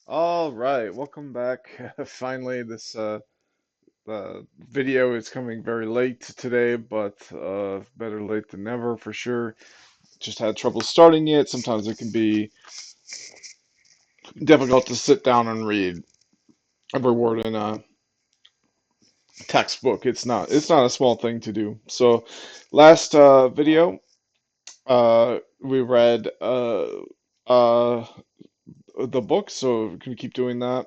All right, welcome back. Finally, this video is coming very late today, but better late than never for sure. Just had trouble starting it. Sometimes it can be difficult to sit down and read every word in a textbook. It's not a small thing to do. So, last video, we read uh the book, so we can keep doing that.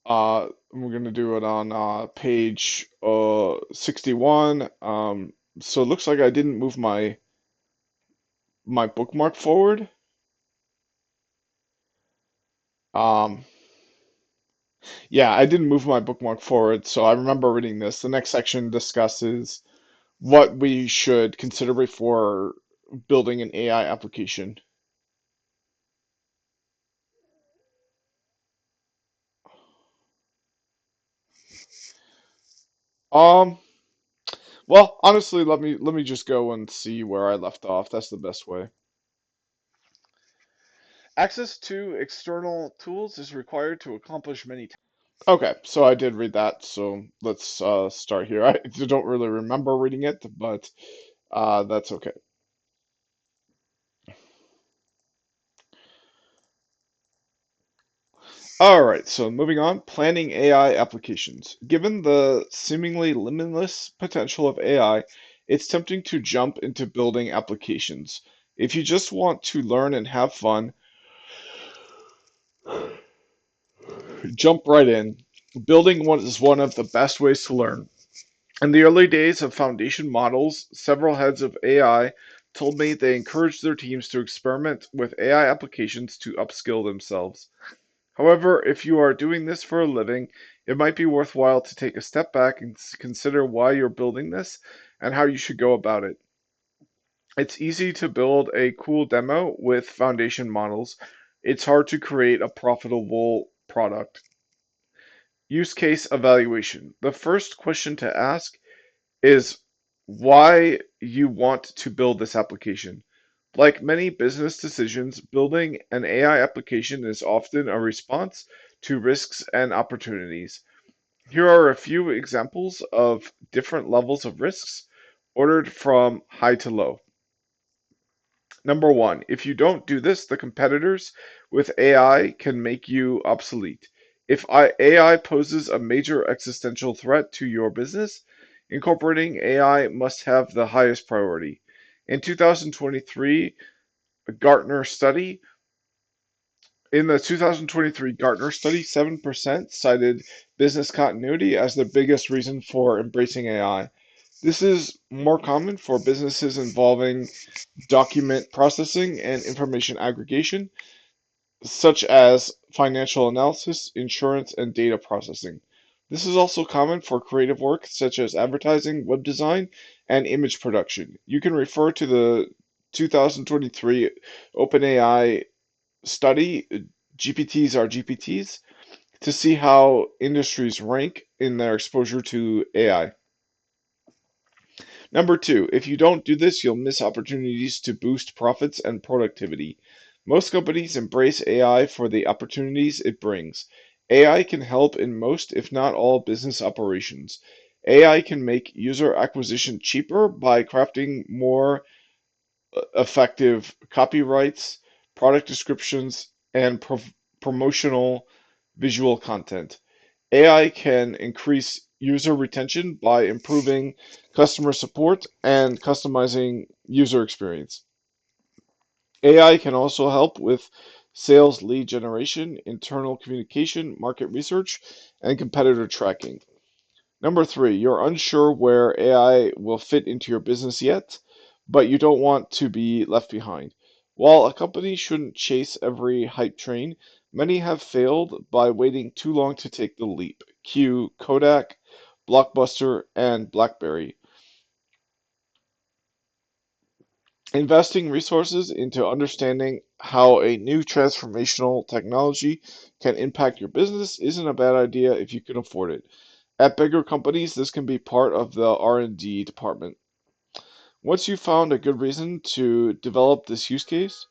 We're gonna do it on page 61. So it looks like I didn't move my bookmark forward. Um, yeah, I didn't move my bookmark forward, so I remember reading this. The next section discusses what we should consider before building an AI application. Um, well, honestly, let me just go and see where I left off. That's the best way. Access to external tools is required to accomplish many tasks. Okay, so I did read that, so let's start here. I don't really remember reading it, but that's okay. All right, so moving on, planning AI applications. Given the seemingly limitless potential of AI, it's tempting to jump into building applications. If you just want to learn and have fun, jump right in. Building one is one of the best ways to learn. In the early days of foundation models, several heads of AI told me they encouraged their teams to experiment with AI applications to upskill themselves. However, if you are doing this for a living, it might be worthwhile to take a step back and consider why you're building this and how you should go about it. It's easy to build a cool demo with foundation models. It's hard to create a profitable product. Use case evaluation. The first question to ask is why you want to build this application. Like many business decisions, building an AI application is often a response to risks and opportunities. Here are a few examples of different levels of risks ordered from high to low. Number one, if you don't do this, the competitors with AI can make you obsolete. If AI poses a major existential threat to your business, incorporating AI must have the highest priority. In 2023 Gartner study, in the 2023 Gartner study, 7% cited business continuity as the biggest reason for embracing AI. This is more common for businesses involving document processing and information aggregation, such as financial analysis, insurance, and data processing. This is also common for creative work such as advertising, web design, and image production. You can refer to the 2023 OpenAI study, GPTs are GPTs, to see how industries rank in their exposure to AI. Number two, if you don't do this, you'll miss opportunities to boost profits and productivity. Most companies embrace AI for the opportunities it brings. AI can help in most, if not all, business operations. AI can make user acquisition cheaper by crafting more effective copyrights, product descriptions, and promotional visual content. AI can increase user retention by improving customer support and customizing user experience. AI can also help with sales lead generation, internal communication, market research, and competitor tracking. Number three, you're unsure where AI will fit into your business yet, but you don't want to be left behind. While a company shouldn't chase every hype train, many have failed by waiting too long to take the leap. Cue Kodak, Blockbuster, and BlackBerry. Investing resources into understanding how a new transformational technology can impact your business isn't a bad idea if you can afford it. At bigger companies, this can be part of the R&D department. Once you've found a good reason to develop this use case,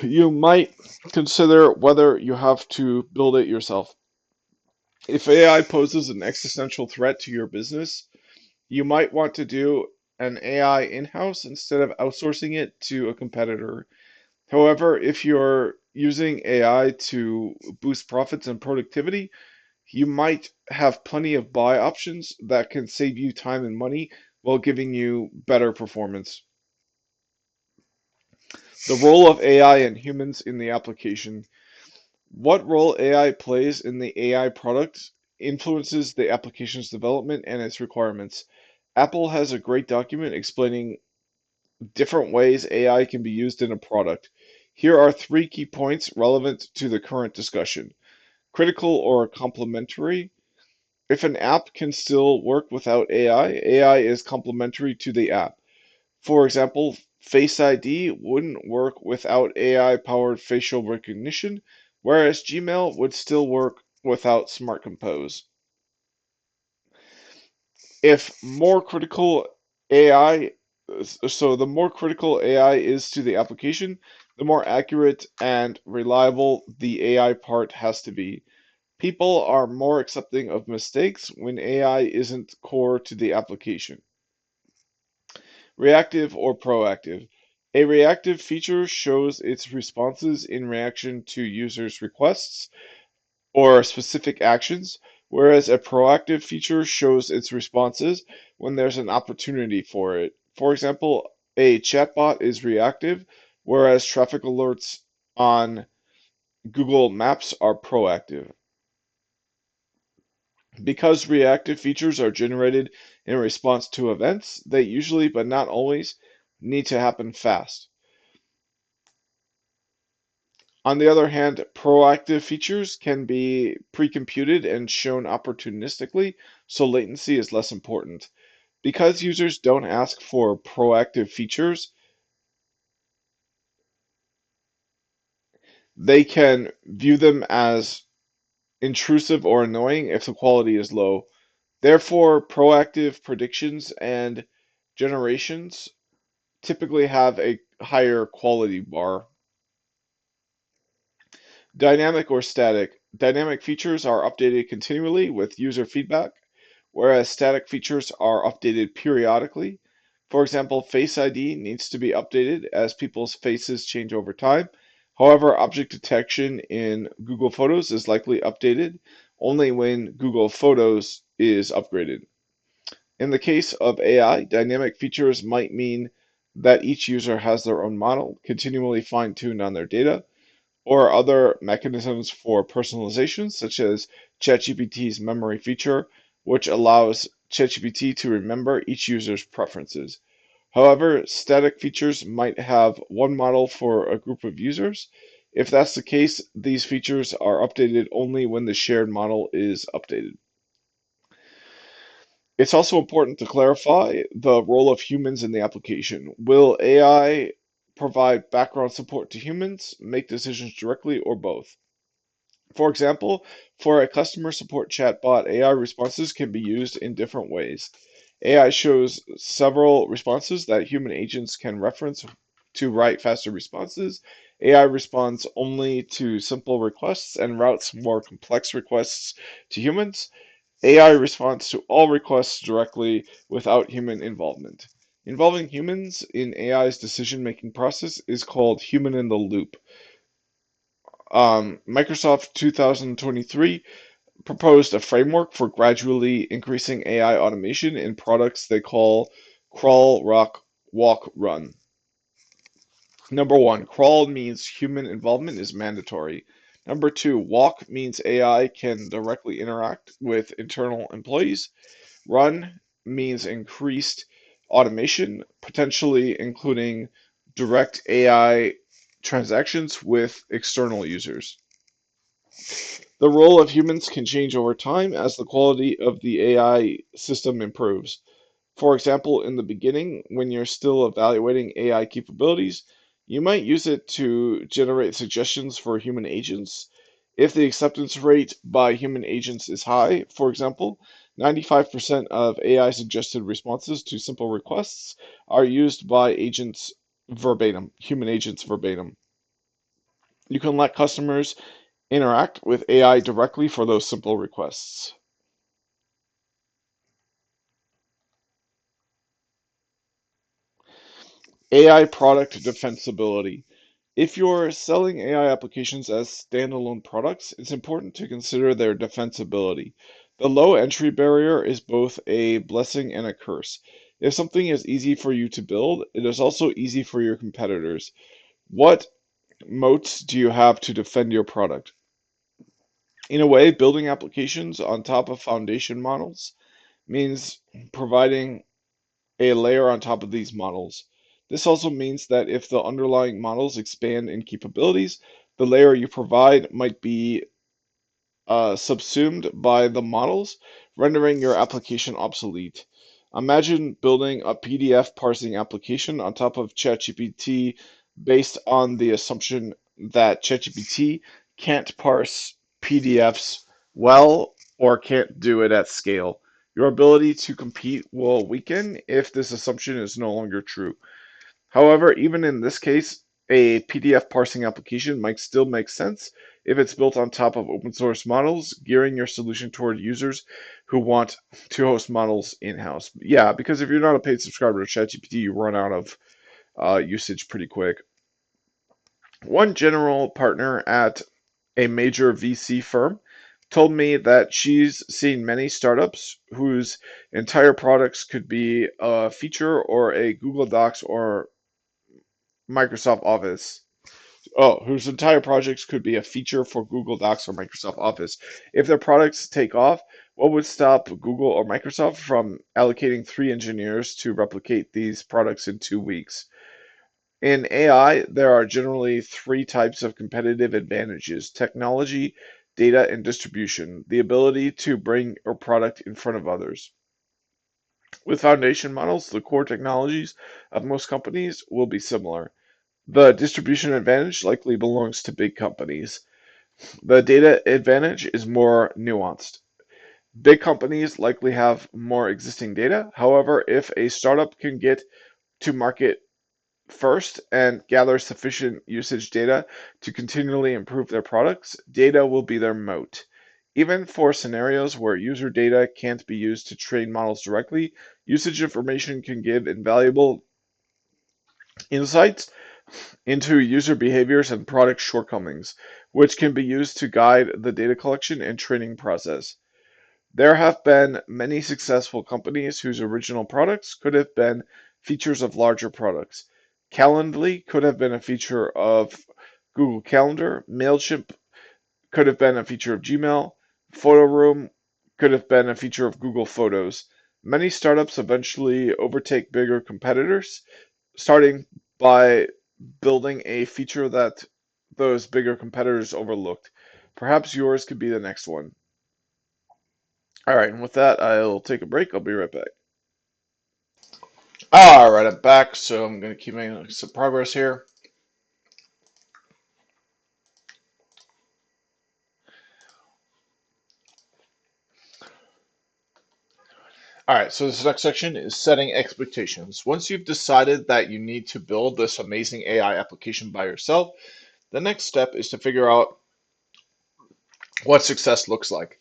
You might consider whether you have to build it yourself. If AI poses an existential threat to your business, you might want to do an AI in-house instead of outsourcing it to a competitor. However, if you're using AI to boost profits and productivity, you might have plenty of buy options that can save you time and money while giving you better performance. The role of AI and humans in the application. What role AI plays in the AI product influences the application's development and its requirements. Apple has a great document explaining different ways AI can be used in a product. Here are three key points relevant to the current discussion. Critical or complementary. If an app can still work without AI, AI is complementary to the app. For example, Face ID wouldn't work without AI-powered facial recognition, whereas Gmail would still work without Smart Compose. If more critical AI, so the more critical AI is to the application, the more accurate and reliable the AI part has to be. People are more accepting of mistakes when AI isn't core to the application. Reactive or proactive. A reactive feature shows its responses in reaction to users' requests or specific actions, whereas a proactive feature shows its responses when there's an opportunity for it. For example, a chatbot is reactive, whereas traffic alerts on Google Maps are proactive. Because reactive features are generated in response to events, they usually, but not always, need to happen fast. On the other hand, proactive features can be pre-computed and shown opportunistically, so latency is less important. Because users don't ask for proactive features, they can view them as intrusive or annoying if the quality is low. Therefore, proactive predictions and generations typically have a higher quality bar. Dynamic or static. Dynamic features are updated continually with user feedback, whereas static features are updated periodically. For example, Face ID needs to be updated as people's faces change over time. However, object detection in Google Photos is likely updated only when Google Photos is upgraded. In the case of AI, dynamic features might mean that each user has their own model, continually fine-tuned on their data, or other mechanisms for personalization, such as ChatGPT's memory feature, which allows ChatGPT to remember each user's preferences. However, static features might have one model for a group of users. If that's the case, these features are updated only when the shared model is updated. It's also important to clarify the role of humans in the application. Will AI provide background support to humans, make decisions directly, or both? For example, for a customer support chatbot, AI responses can be used in different ways. AI shows several responses that human agents can reference to write faster responses. AI responds only to simple requests and routes more complex requests to humans. AI responds to all requests directly without human involvement. Involving humans in AI's decision-making process is called human in the loop. Microsoft 2023 proposed a framework for gradually increasing AI automation in products they call crawl, rock, walk, run. Number one, crawl means human involvement is mandatory. Number two, walk means AI can directly interact with internal employees. Run means increased automation, potentially including direct AI transactions with external users. The role of humans can change over time as the quality of the AI system improves. For example, in the beginning, when you're still evaluating AI capabilities, you might use it to generate suggestions for human agents. If the acceptance rate by human agents is high, for example, 95% of AI suggested responses to simple requests are used by agents verbatim, human agents verbatim. You can let customers interact with AI directly for those simple requests. AI product defensibility. If you're selling AI applications as standalone products, it's important to consider their defensibility. The low entry barrier is both a blessing and a curse. If something is easy for you to build, it is also easy for your competitors. What moats do you have to defend your product? In a way, building applications on top of foundation models means providing a layer on top of these models. This also means that if the underlying models expand in capabilities, the layer you provide might be subsumed by the models, rendering your application obsolete. Imagine building a PDF parsing application on top of ChatGPT based on the assumption that ChatGPT can't parse PDFs well or can't do it at scale. Your ability to compete will weaken if this assumption is no longer true. However, even in this case, a PDF parsing application might still make sense if it's built on top of open source models, gearing your solution toward users who want to host models in-house. Yeah, because if you're not a paid subscriber to ChatGPT, you run out of usage pretty quick. One general partner at a major VC firm told me that she's seen many startups whose entire products could be a feature or a Google Docs or Microsoft Office. Oh, whose entire projects could be a feature for Google Docs or Microsoft Office. If their products take off, what would stop Google or Microsoft from allocating 3 engineers to replicate these products in 2 weeks? In AI, there are generally three types of competitive advantages: technology, data, and distribution, the ability to bring your product in front of others. With foundation models, the core technologies of most companies will be similar. The distribution advantage likely belongs to big companies. The data advantage is more nuanced. Big companies likely have more existing data. However, if a startup can get to market first and gather sufficient usage data to continually improve their products, data will be their moat. Even for scenarios where user data can't be used to train models directly, usage information can give invaluable insights into user behaviors and product shortcomings, which can be used to guide the data collection and training process. There have been many successful companies whose original products could have been features of larger products. Calendly could have been a feature of Google Calendar. MailChimp could have been a feature of Gmail. Photo Room could have been a feature of Google Photos. Many startups eventually overtake bigger competitors, starting by building a feature that those bigger competitors overlooked. Perhaps yours could be the next one. All right, and with that, I'll take a break. I'll be right back. All right, I'm back, so I'm going to keep making some progress here. All right, so this next section is setting expectations. Once you've decided that you need to build this amazing AI application by yourself, the next step is to figure out what success looks like.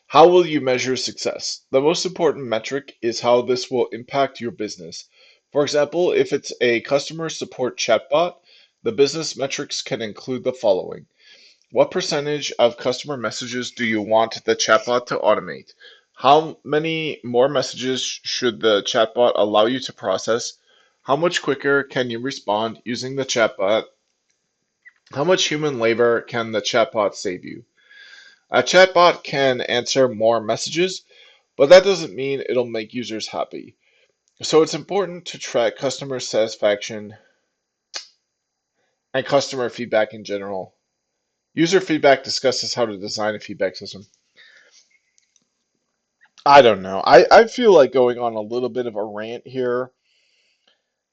How will you measure success? The most important metric is how this will impact your business. For example, if it's a customer support chatbot, the business metrics can include the following. What percentage of customer messages do you want the chatbot to automate? How many more messages should the chatbot allow you to process? How much quicker can you respond using the chatbot? How much human labor can the chatbot save you? A chatbot can answer more messages, but that doesn't mean it'll make users happy. So it's important to track customer satisfaction and customer feedback in general. User feedback discusses how to design a feedback system. I don't know. I feel like going on a little bit of a rant here.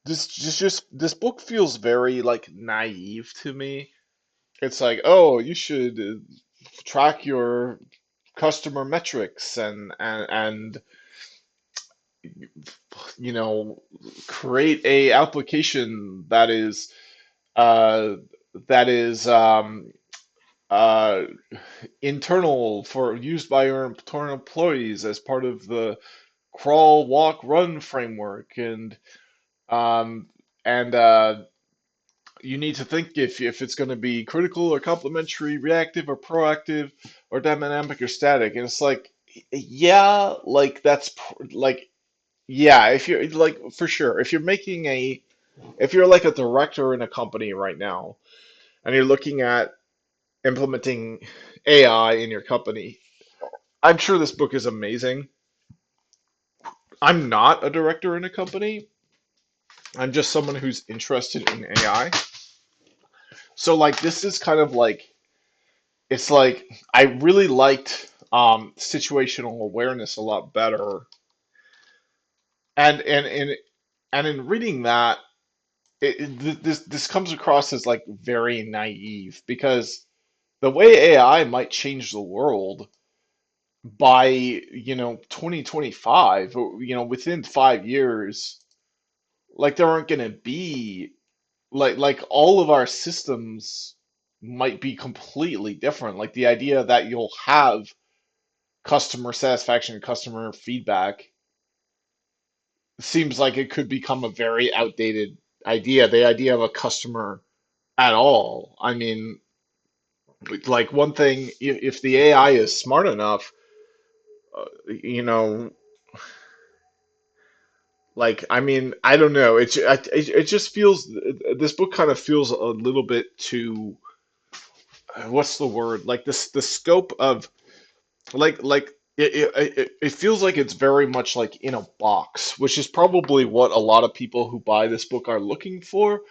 This book feels very like naive to me. It's like, oh, you should track your customer metrics and you know create a application that is uh that is uh, internal for used by your internal employees as part of the crawl, walk, run framework, um, and you need to think if it's going to be critical or complementary, reactive or proactive, or dynamic or static. And it's like, yeah, like like yeah, if you're like for sure, if you're making a if you're like a director in a company right now and you're looking at implementing AI in your company, I'm sure this book is amazing. I'm not a director in a company. I'm just someone who's interested in AI. So like this is kind of like it's like I really liked situational awareness a lot better. And in reading that, this comes across as like very naive because the way AI might change the world by 2025, or within 5 years, like there aren't going to be like all of our systems might be completely different. Like the idea that you'll have customer satisfaction and customer feedback seems like it could become a very outdated idea. The idea of a customer at all. I mean, like one thing, if the AI is smart enough, you know, like I mean, I don't know. It just feels this book kind of feels a little bit too, what's the word? Like this the scope of like it feels like it's very much like in a box, which is probably what a lot of people who buy this book are looking for.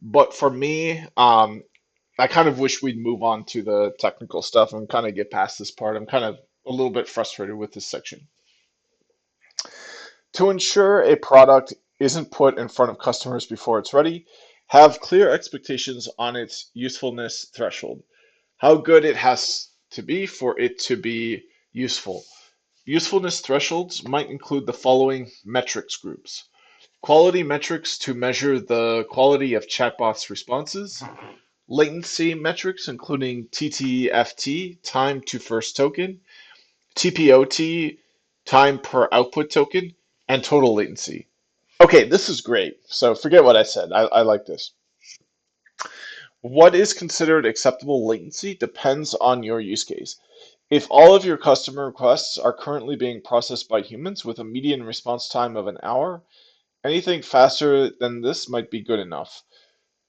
But for me, I kind of wish we'd move on to the technical stuff and kind of get past this part. I'm kind of a little bit frustrated with this section. To ensure a product isn't put in front of customers before it's ready, have clear expectations on its usefulness threshold. How good it has to be for it to be useful. Usefulness thresholds might include the following metrics groups: quality metrics to measure the quality of chatbots' responses, latency metrics including TTFT, time to first token, TPOT, time per output token, and total latency. Okay, this is great. So forget what I said. I like this. What is considered acceptable latency depends on your use case. If all of your customer requests are currently being processed by humans with a median response time of an hour, anything faster than this might be good enough.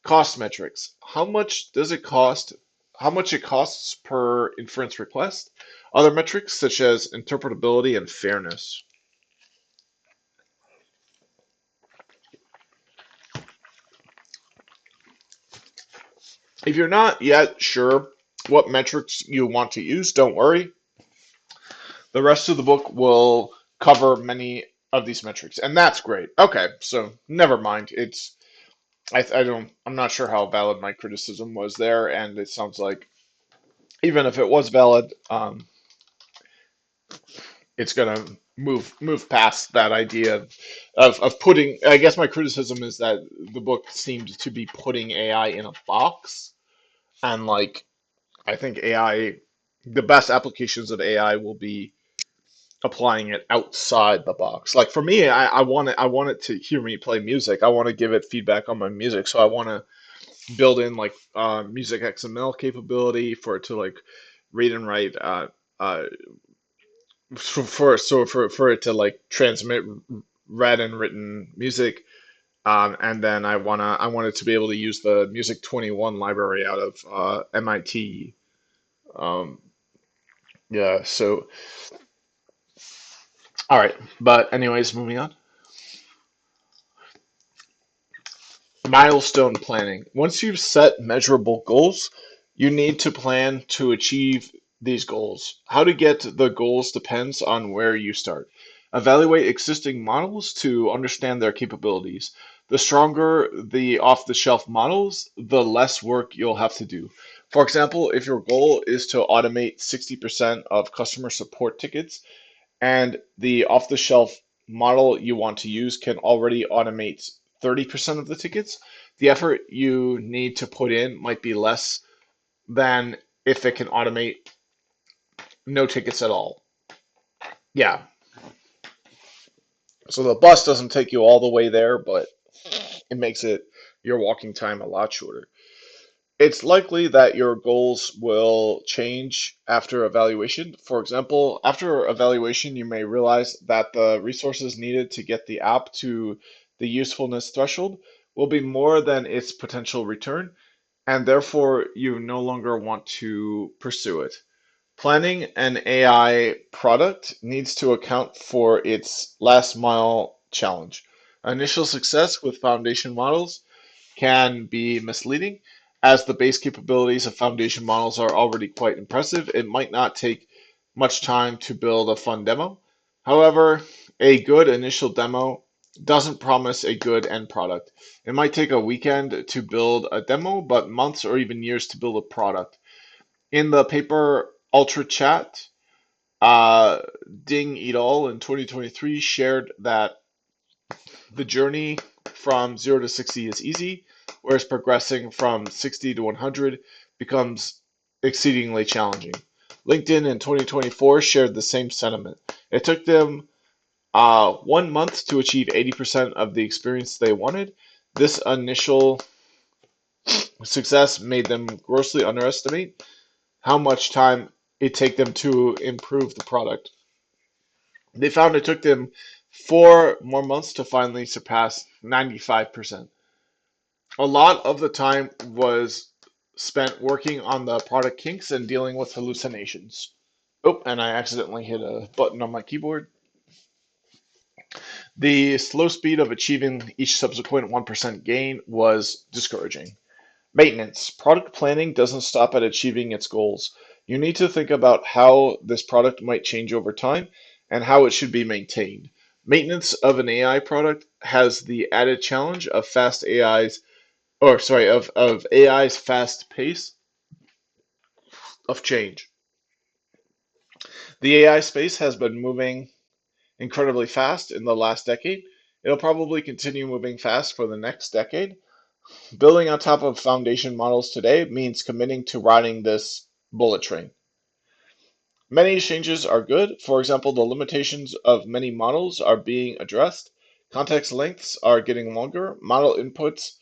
Cost metrics. How much does it cost? How much it costs per inference request? Other metrics such as interpretability and fairness. If you're not yet sure what metrics you want to use, don't worry. The rest of the book will cover many of these metrics, and that's great. Okay, so never mind. I'm not sure how valid my criticism was there, and it sounds like even if it was valid, it's gonna move past that idea of putting. I guess my criticism is that the book seemed to be putting AI in a box, and like I think AI, the best applications of AI will be applying it outside the box. Like for me, I want it to hear me play music. I want to give it feedback on my music. So I want to build in like music XML capability for it to like read and write uh for it to like transmit read and written music. And then I want it to be able to use the Music 21 library out of MIT. Um, yeah, so all right, but anyways, moving on. Milestone planning. Once you've set measurable goals, you need to plan to achieve these goals. How to get the goals depends on where you start. Evaluate existing models to understand their capabilities. The stronger the off-the-shelf models, the less work you'll have to do. For example, if your goal is to automate 60% of customer support tickets, and the off-the-shelf model you want to use can already automate 30% of the tickets, the effort you need to put in might be less than if it can automate no tickets at all. Yeah, so the bus doesn't take you all the way there, but it makes it your walking time a lot shorter. It's likely that your goals will change after evaluation. For example, after evaluation, you may realize that the resources needed to get the app to the usefulness threshold will be more than its potential return, and therefore you no longer want to pursue it. Planning an AI product needs to account for its last mile challenge. Initial success with foundation models can be misleading, as the base capabilities of foundation models are already quite impressive. It might not take much time to build a fun demo. However, a good initial demo doesn't promise a good end product. It might take a weekend to build a demo, but months or even years to build a product. In the paper Ultra Chat, uh, Ding et al. In 2023 shared that the journey from 0 to 60 is easy, whereas progressing from 60 to 100 becomes exceedingly challenging. LinkedIn in 2024 shared the same sentiment. It took them 1 month to achieve 80% of the experience they wanted. This initial success made them grossly underestimate how much time it take them to improve the product. They found it took them 4 more months to finally surpass 95%. A lot of the time was spent working on the product kinks and dealing with hallucinations. Oh, and I accidentally hit a button on my keyboard. The slow speed of achieving each subsequent 1% gain was discouraging. Maintenance. Product planning doesn't stop at achieving its goals. You need to think about how this product might change over time and how it should be maintained. Maintenance of an AI product has the added challenge of of AI's fast pace of change. The AI space has been moving incredibly fast in the last decade. It'll probably continue moving fast for the next decade. Building on top of foundation models today means committing to riding this bullet train. Many changes are good. For example, the limitations of many models are being addressed. Context lengths are getting longer. Model inputs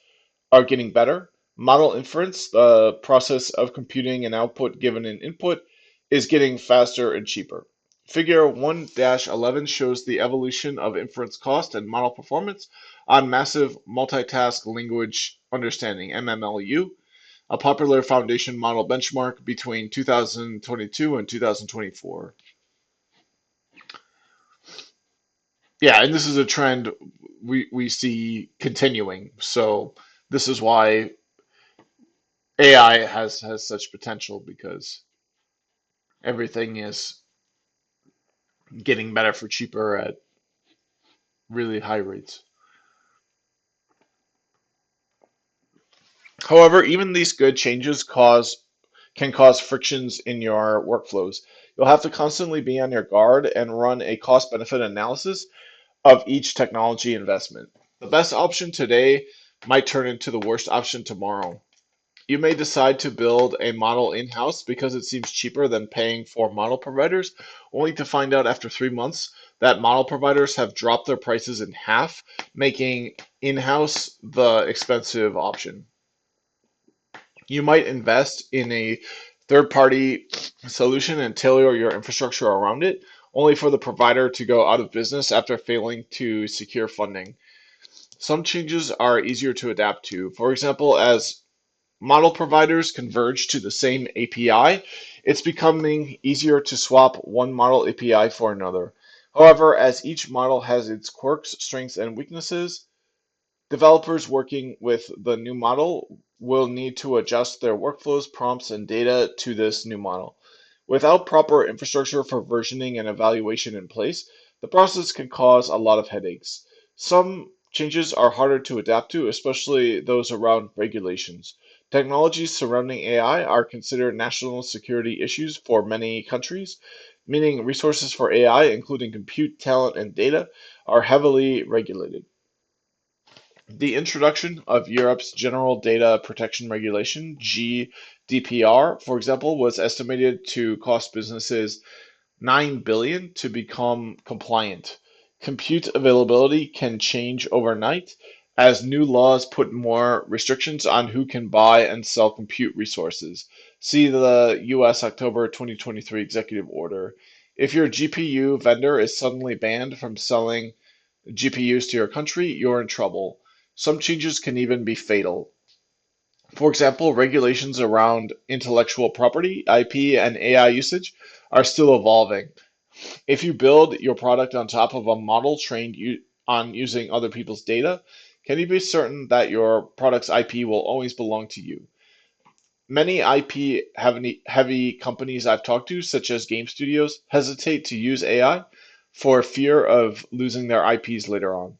are getting better. Model inference, the process of computing an output given an input, is getting faster and cheaper. Figure 1-11 shows the evolution of inference cost and model performance on massive multitask language understanding, MMLU, a popular foundation model benchmark between 2022 and 2024. Yeah, and this is a trend we see continuing. So this is why AI has such potential because everything is getting better for cheaper at really high rates. However, even these good changes can cause frictions in your workflows. You'll have to constantly be on your guard and run a cost benefit analysis of each technology investment. The best option today might turn into the worst option tomorrow. You may decide to build a model in-house because it seems cheaper than paying for model providers, only to find out after 3 months that model providers have dropped their prices in half, making in-house the expensive option. You might invest in a third-party solution and tailor your infrastructure around it, only for the provider to go out of business after failing to secure funding. Some changes are easier to adapt to. For example, as model providers converge to the same API, it's becoming easier to swap one model API for another. However, as each model has its quirks, strengths, and weaknesses, developers working with the new model will need to adjust their workflows, prompts, and data to this new model. Without proper infrastructure for versioning and evaluation in place, the process can cause a lot of headaches. Some changes are harder to adapt to, especially those around regulations. Technologies surrounding AI are considered national security issues for many countries, meaning resources for AI, including compute, talent, and data, are heavily regulated. The introduction of Europe's General Data Protection Regulation, GDPR, for example, was estimated to cost businesses 9 billion to become compliant. Compute availability can change overnight as new laws put more restrictions on who can buy and sell compute resources. See the US October 2023 executive order. If your GPU vendor is suddenly banned from selling GPUs to your country, you're in trouble. Some changes can even be fatal. For example, regulations around intellectual property, IP, and AI usage are still evolving. If you build your product on top of a model trained on using other people's data, can you be certain that your product's IP will always belong to you? Many IP heavy companies I've talked to, such as game studios, hesitate to use AI for fear of losing their IPs later on.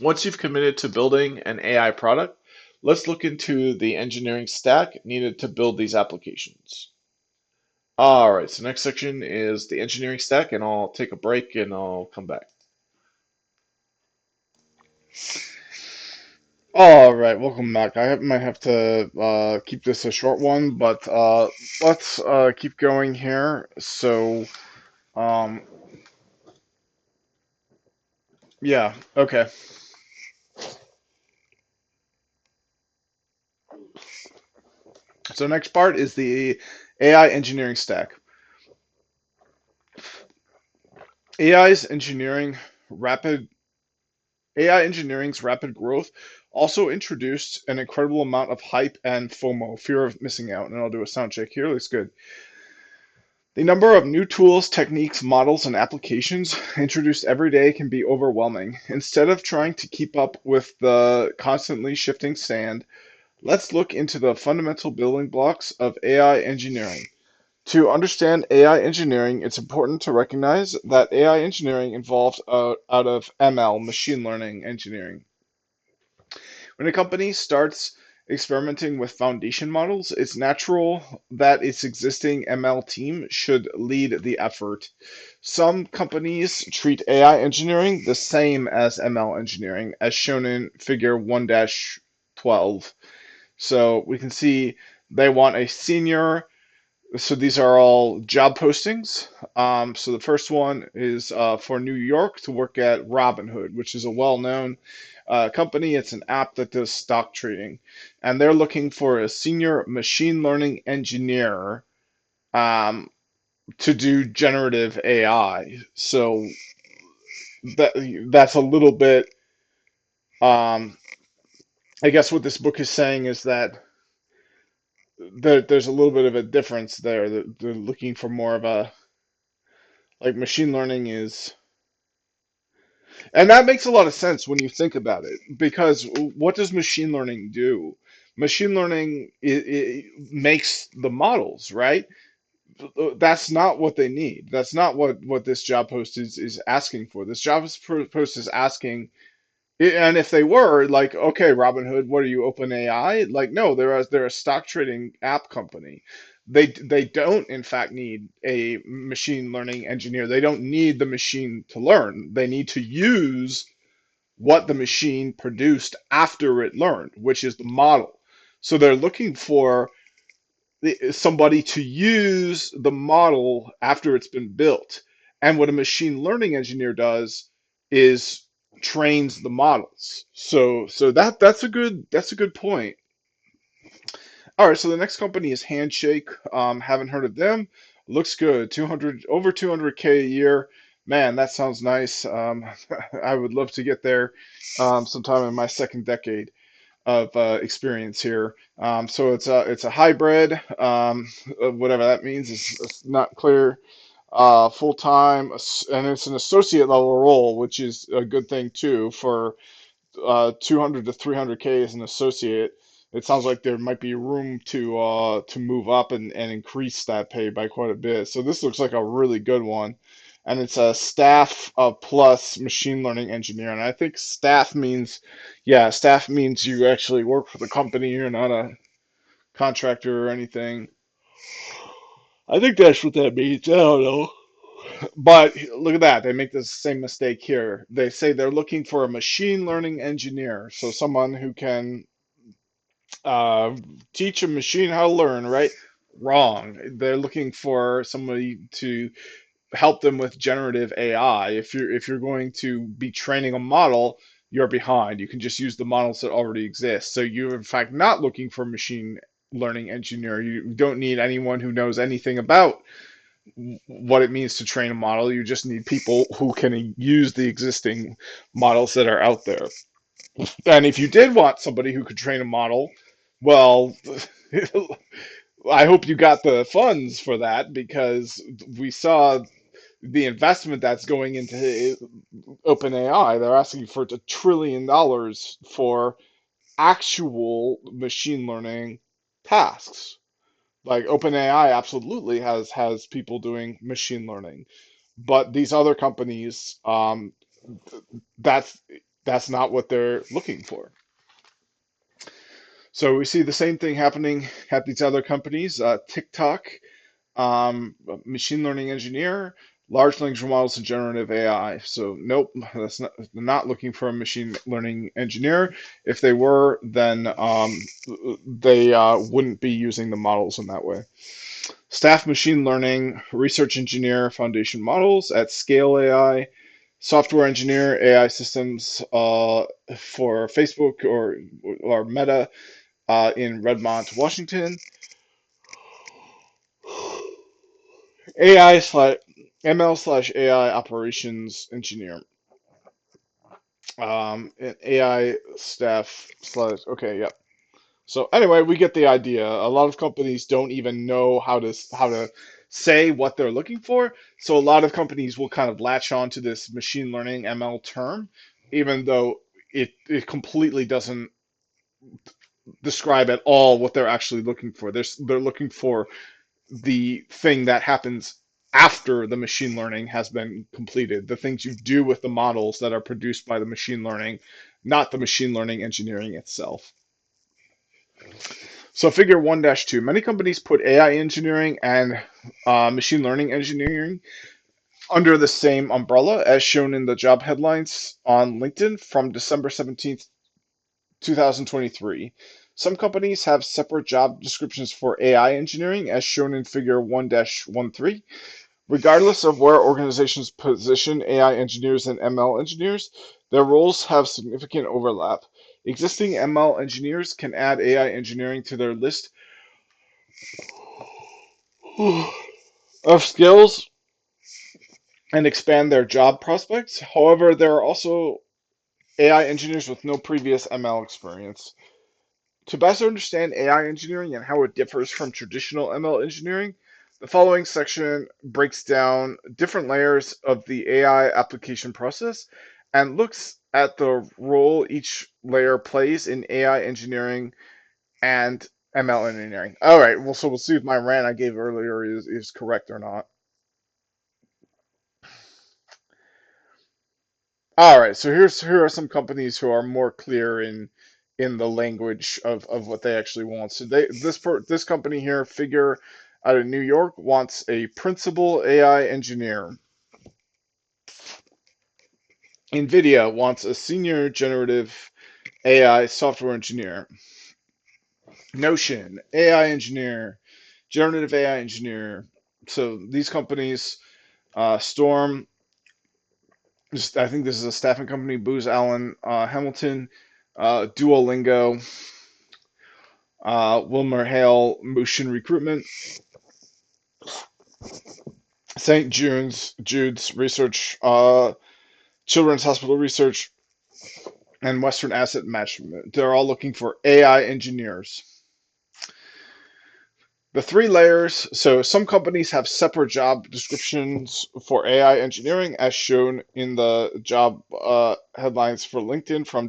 Once you've committed to building an AI product, let's look into the engineering stack needed to build these applications. All right, so next section is the engineering stack, and I'll take a break and I'll come back. All right, welcome back. I might have to keep this a short one, but let's keep going here. Um, yeah, okay. So next part is the AI engineering stack. AI's engineering rapid AI engineering's rapid growth also introduced an incredible amount of hype and FOMO, fear of missing out. And I'll do a sound check here. Looks good. The number of new tools, techniques, models, and applications introduced every day can be overwhelming. Instead of trying to keep up with the constantly shifting sand, let's look into the fundamental building blocks of AI engineering. To understand AI engineering, it's important to recognize that AI engineering involves out of ML, machine learning engineering. When a company starts experimenting with foundation models, it's natural that its existing ML team should lead the effort. Some companies treat AI engineering the same as ML engineering, as shown in figure 1-12. So we can see they want a senior, so these are all job postings. So the first one is for New York to work at Robinhood, which is a well-known company. It's an app that does stock trading, and they're looking for a senior machine learning engineer um, to do generative AI. So that's a little bit. Um, I guess what this book is saying is that there's a little bit of a difference there. They're looking for more of a like machine learning is. And that makes a lot of sense when you think about it, because what does machine learning do? Machine learning it makes the models, right? That's not what they need. That's not what this job post is asking for. This job post is asking, and if they were like, okay, Robinhood, what are you, OpenAI? Like, no, they're a stock trading app company. They don't in fact need a machine learning engineer. They don't need the machine to learn. They need to use what the machine produced after it learned, which is the model. So they're looking for somebody to use the model after it's been built. And what a machine learning engineer does is trains the models. So that's a good point. All right, so the next company is Handshake. Haven't heard of them. Looks good. 200 over 200K a year. Man, that sounds nice. I would love to get there sometime in my second decade of experience here. So it's a hybrid, whatever that means is not clear. Full time, and it's an associate level role, which is a good thing too for 200 to 300K as an associate. It sounds like there might be room to move up and increase that pay by quite a bit. So this looks like a really good one. And it's a staff plus machine learning engineer. And I think staff means, yeah, staff means you actually work for the company. You're not a contractor or anything. I think that's what that means. I don't know. But look at that. They make the same mistake here. They say they're looking for a machine learning engineer, so someone who can uh, teach a machine how to learn, right? Wrong. They're looking for somebody to help them with generative AI. If you're going to be training a model, you're behind. You can just use the models that already exist. So you're in fact not looking for a machine learning engineer. You don't need anyone who knows anything about what it means to train a model. You just need people who can use the existing models that are out there. And if you did want somebody who could train a model, well, I hope you got the funds for that because we saw the investment that's going into OpenAI. They're asking for $1 trillion for actual machine learning tasks. Like OpenAI absolutely has people doing machine learning, but these other companies, that's that's not what they're looking for. So we see the same thing happening at these other companies. TikTok, machine learning engineer, large language models and generative AI. So nope, that's not they're not looking for a machine learning engineer. If they were, then they wouldn't be using the models in that way. Staff machine learning, research engineer, foundation models at scale AI, software engineer, AI systems for Facebook or Meta in Redmont, Washington. AI slash ML/AI operations engineer. And AI staff slash. Okay, yep. So anyway, we get the idea. A lot of companies don't even know how to say what they're looking for. So a lot of companies will kind of latch on to this machine learning ML term, even though it completely doesn't describe at all what they're actually looking for. They're looking for the thing that happens after the machine learning has been completed, the things you do with the models that are produced by the machine learning, not the machine learning engineering itself. So figure 1-2, many companies put AI engineering and machine learning engineering under the same umbrella as shown in the job headlines on LinkedIn from December 17th, 2023. Some companies have separate job descriptions for AI engineering as shown in figure 1-13. Regardless of where organizations position AI engineers and ML engineers, their roles have significant overlap. Existing ML engineers can add AI engineering to their list of skills and expand their job prospects. However, there are also AI engineers with no previous ML experience. To best understand AI engineering and how it differs from traditional ML engineering, the following section breaks down different layers of the AI application process and looks at the role each layer plays in AI engineering and ML engineering. All right, well, so we'll see if my rant I gave earlier is correct or not. All right, so here are some companies who are more clear in the language of what they actually want. So this company here, Figure out of New York, wants a principal AI engineer. NVIDIA wants a senior generative AI software engineer. Notion, AI engineer, generative AI engineer. So these companies, Storm, I think this is a staffing company, Booz Allen Hamilton, Duolingo, Wilmer Hale Motion Recruitment, St. Jude's Research, Children's Hospital Research, and Western Asset Management. They're all looking for AI engineers. The three layers, so some companies have separate job descriptions for AI engineering, as shown in the job headlines for LinkedIn from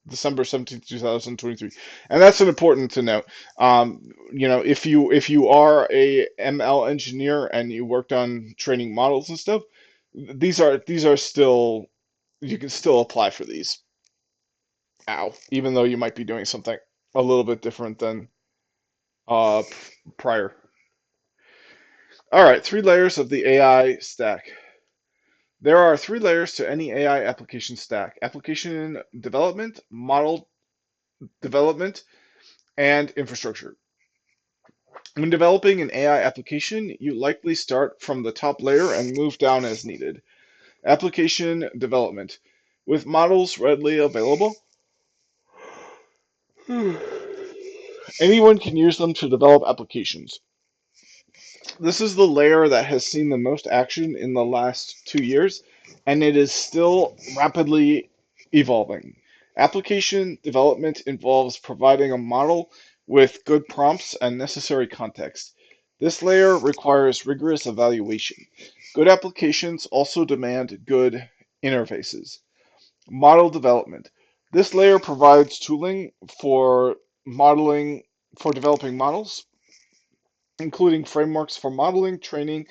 December 17th, 2023. And that's an important to note. If you are a ML engineer and you worked on training models and stuff, these are still you can still apply for these. Ow, even though you might be doing something a little bit different than prior. All right, three layers of the AI stack. There are three layers to any AI application stack: application development, model development, and infrastructure. When developing an AI application, you likely start from the top layer and move down as needed. Application development. With models readily available, anyone can use them to develop applications. This is the layer that has seen the most action in the last 2 years, and it is still rapidly evolving. Application development involves providing a model with good prompts and necessary context. This layer requires rigorous evaluation. Good applications also demand good interfaces. Model development. This layer provides tooling for modeling, for developing models, including frameworks for modeling, training,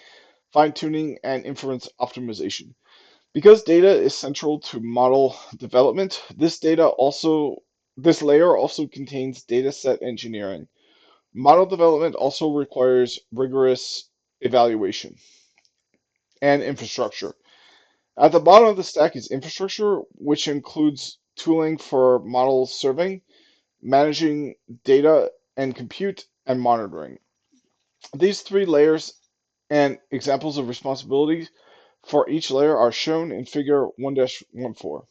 fine-tuning, and inference optimization. Because data is central to model development, this layer also contains dataset engineering. Model development also requires rigorous evaluation and infrastructure. At the bottom of the stack is infrastructure, which includes tooling for model serving, managing data and compute, and monitoring. These three layers and examples of responsibilities for each layer are shown in figure 1-14.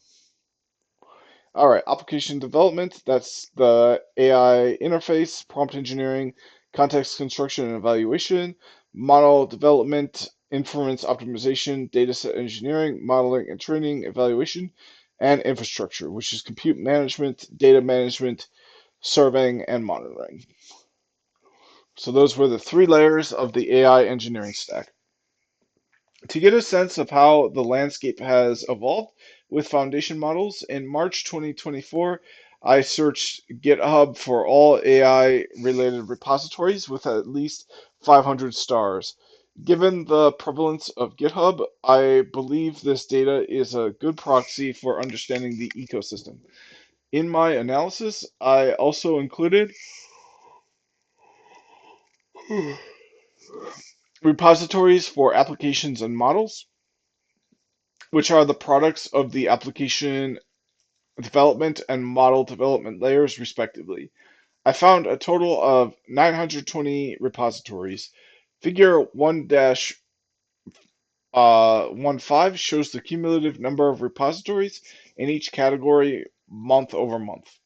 All right, application development, that's the AI interface, prompt engineering, context construction and evaluation, model development, inference optimization, dataset engineering, modeling and training, evaluation, and infrastructure, which is compute management, data management, serving, and monitoring. So those were the three layers of the AI engineering stack. To get a sense of how the landscape has evolved with foundation models, in March 2024, I searched GitHub for all AI related repositories with at least 500 stars. Given the prevalence of GitHub, I believe this data is a good proxy for understanding the ecosystem. In my analysis, I also included repositories for applications and models, which are the products of the application development and model development layers, respectively. I found a total of 920 repositories. Figure 1-15 shows the cumulative number of repositories in each category month over month.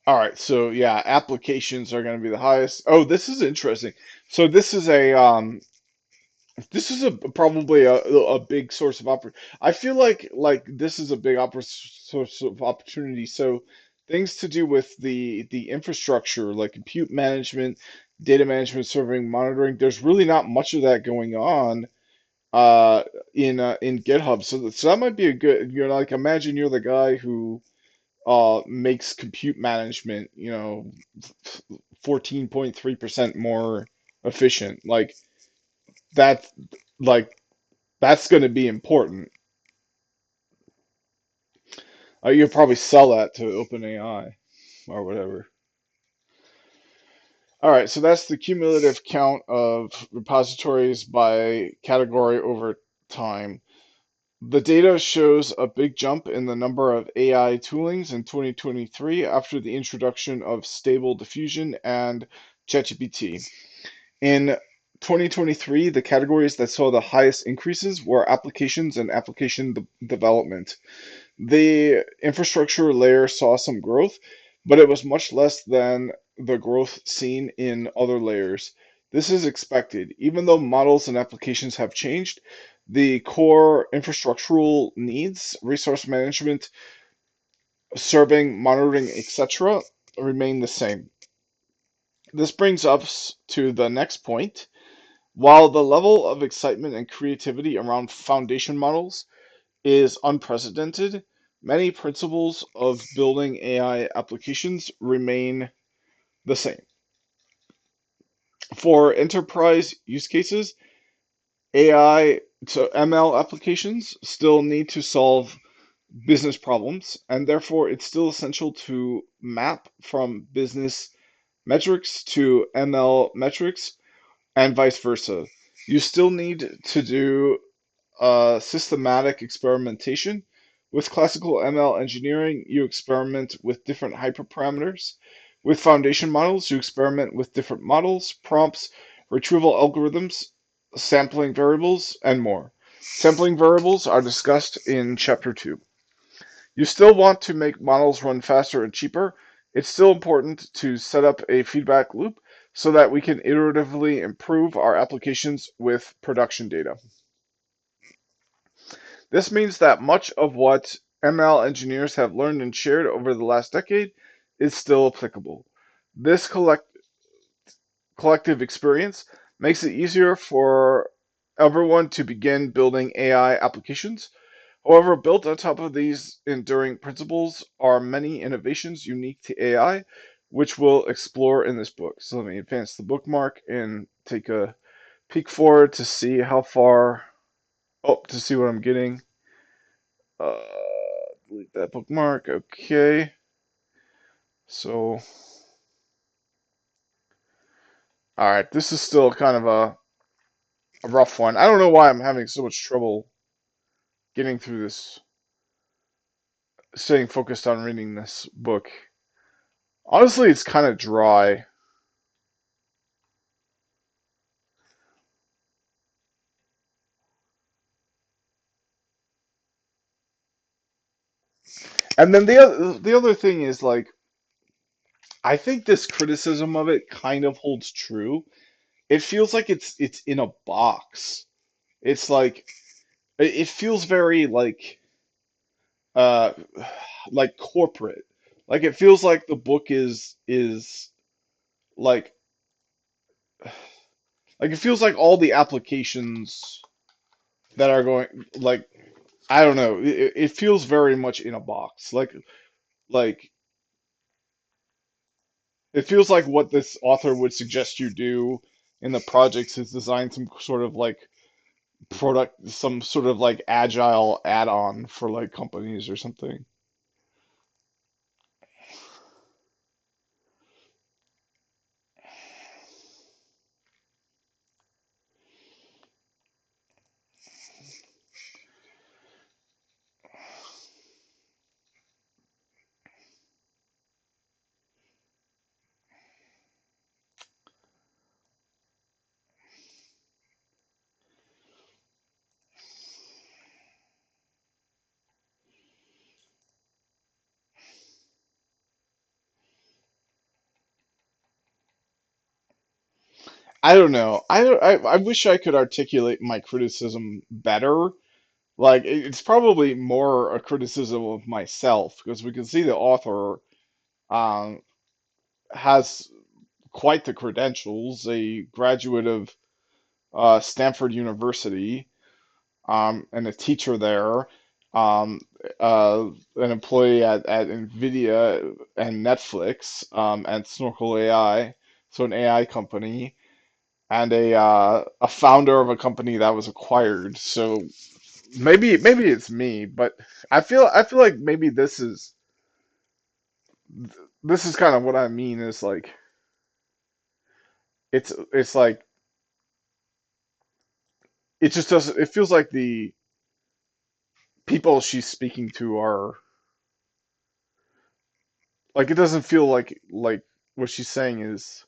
All right, so yeah, applications are going to be the highest. Oh, this is interesting. So this is a probably a big source of I feel like this is a big source of opportunity. So things to do with the infrastructure, like compute management, data management, serving, monitoring. There's really not much of that going on in GitHub. So that might be a good. You're like, imagine you're the guy who makes compute management, 14.3% more efficient. That like that's going to be important. You'll probably sell that to OpenAI or whatever. All right, so that's the cumulative count of repositories by category over time. The data shows a big jump in the number of AI toolings in 2023 after the introduction of Stable Diffusion and ChatGPT. In 2023, the categories that saw the highest increases were applications and application development. The infrastructure layer saw some growth, but it was much less than the growth seen in other layers. This is expected. Even though models and applications have changed, the core infrastructural needs, resource management, serving, monitoring, etc., remain the same. This brings us to the next point. While the level of excitement and creativity around foundation models is unprecedented, many principles of building AI applications remain the same. For enterprise use cases, AI to ML applications still need to solve business problems, and therefore it's still essential to map from business metrics to ML metrics and vice versa. You still need to do systematic experimentation. With classical ML engineering, you experiment with different hyperparameters. With foundation models, you experiment with different models, prompts, retrieval algorithms, sampling variables, and more. Sampling variables are discussed in Chapter 2. You still want to make models run faster and cheaper. It's still important to set up a feedback loop so that we can iteratively improve our applications with production data. This means that much of what ML engineers have learned and shared over the last decade is still applicable. This collective experience makes it easier for everyone to begin building AI applications. However, built on top of these enduring principles are many innovations unique to AI, which we'll explore in this book. So let me advance the bookmark and take a peek forward to see how far, oh, to see what I'm getting. Uh, delete that bookmark. Okay. So, all right, this is still kind of a rough one. I don't know why I'm having so much trouble getting through this, staying focused on reading this book. Honestly, it's kind of dry. And then the other thing is like I think this criticism of it kind of holds true. It feels like it's in a box. It's like it feels very uh like corporate. Like it feels like the book is like like it feels like all the applications that are going like I don't know. It feels very much in a box. Like it feels like what this author would suggest you do in the projects is design some sort of like product, some sort of like agile add-on for like companies or something. I don't know. I wish I could articulate my criticism better. Like it's probably more a criticism of myself because we can see the author um, has quite the credentials, a graduate of Stanford University, and a teacher there, um, an employee at NVIDIA and Netflix, and Snorkel AI, so an AI company, and a founder of a company that was acquired. So maybe it's me, but I feel like maybe this is kind of what I mean is like it's like it just doesn't it feels like the people she's speaking to are like it doesn't feel like what she's saying is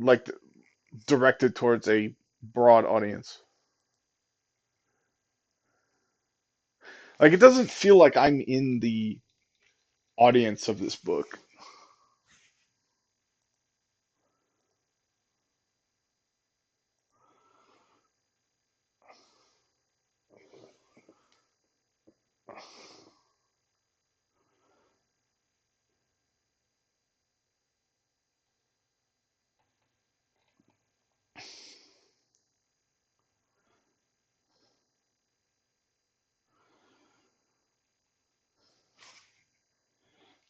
like directed towards a broad audience. Like it doesn't feel like I'm in the audience of this book.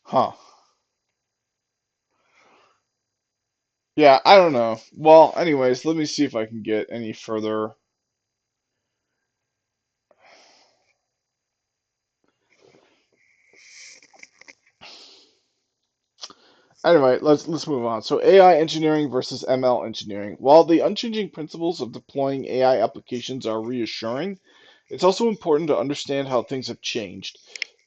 Huh. Yeah, I don't know. Well, anyways, let me see if I can get any further. Anyway, let's move on. So AI engineering versus ML engineering. While the unchanging principles of deploying AI applications are reassuring, it's also important to understand how things have changed.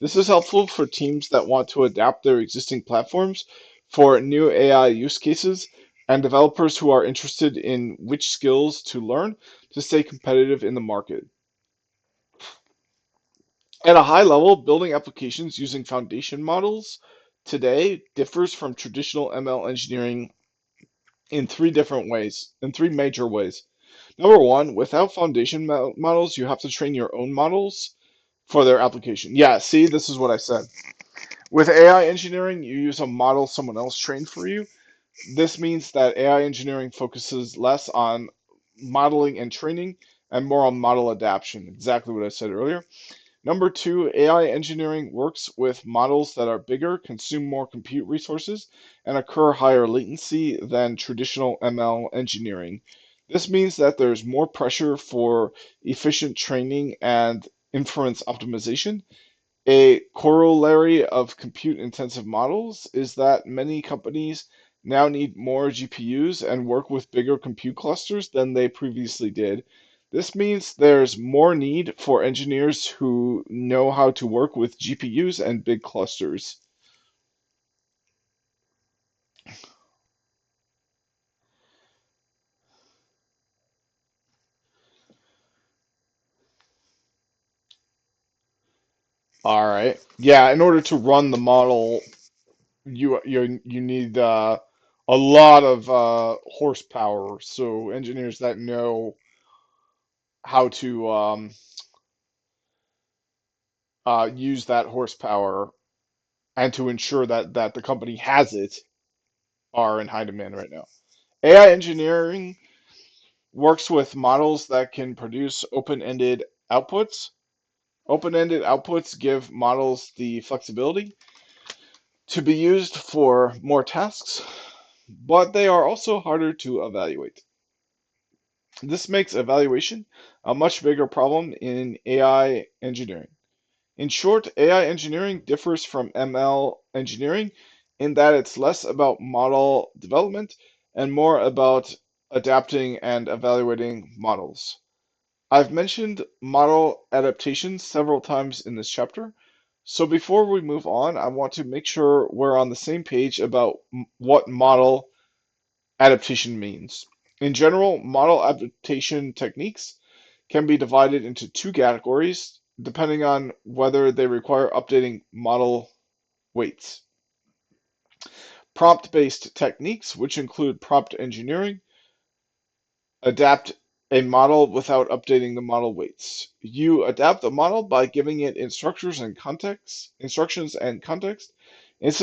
This is helpful for teams that want to adapt their existing platforms for new AI use cases and developers who are interested in which skills to learn to stay competitive in the market. At a high level, building applications using foundation models today differs from traditional ML engineering in three major ways. Number one, without foundation models, you have to train your own models for their application. Yeah, see, this is what I said. With AI engineering, you use a model someone else trained for you. This means that AI engineering focuses less on modeling and training and more on model adaptation. Exactly what I said earlier. Number two, AI engineering works with models that are bigger, consume more compute resources, and occur higher latency than traditional ML engineering. This means that there's more pressure for efficient training and inference optimization. A corollary of compute-intensive models is that many companies now need more GPUs and work with bigger compute clusters than they previously did. This means there's more need for engineers who know how to work with GPUs and big clusters. All right. Yeah, in order to run the model, you need a lot of horsepower. So engineers that know how to use that horsepower and to ensure that the company has it are in high demand right now. AI engineering works with models that can produce open-ended outputs. Open-ended outputs give models the flexibility to be used for more tasks, but they are also harder to evaluate. This makes evaluation a much bigger problem in AI engineering. In short, AI engineering differs from ML engineering in that it's less about model development and more about adapting and evaluating models. I've mentioned model adaptation several times in this chapter, so before we move on, I want to make sure we're on the same page about what model adaptation means. In general, model adaptation techniques can be divided into two categories depending on whether they require updating model weights. Prompt-based techniques, which include prompt engineering, adapt a model without updating the model weights. You adapt the model by giving it instructions and context, instead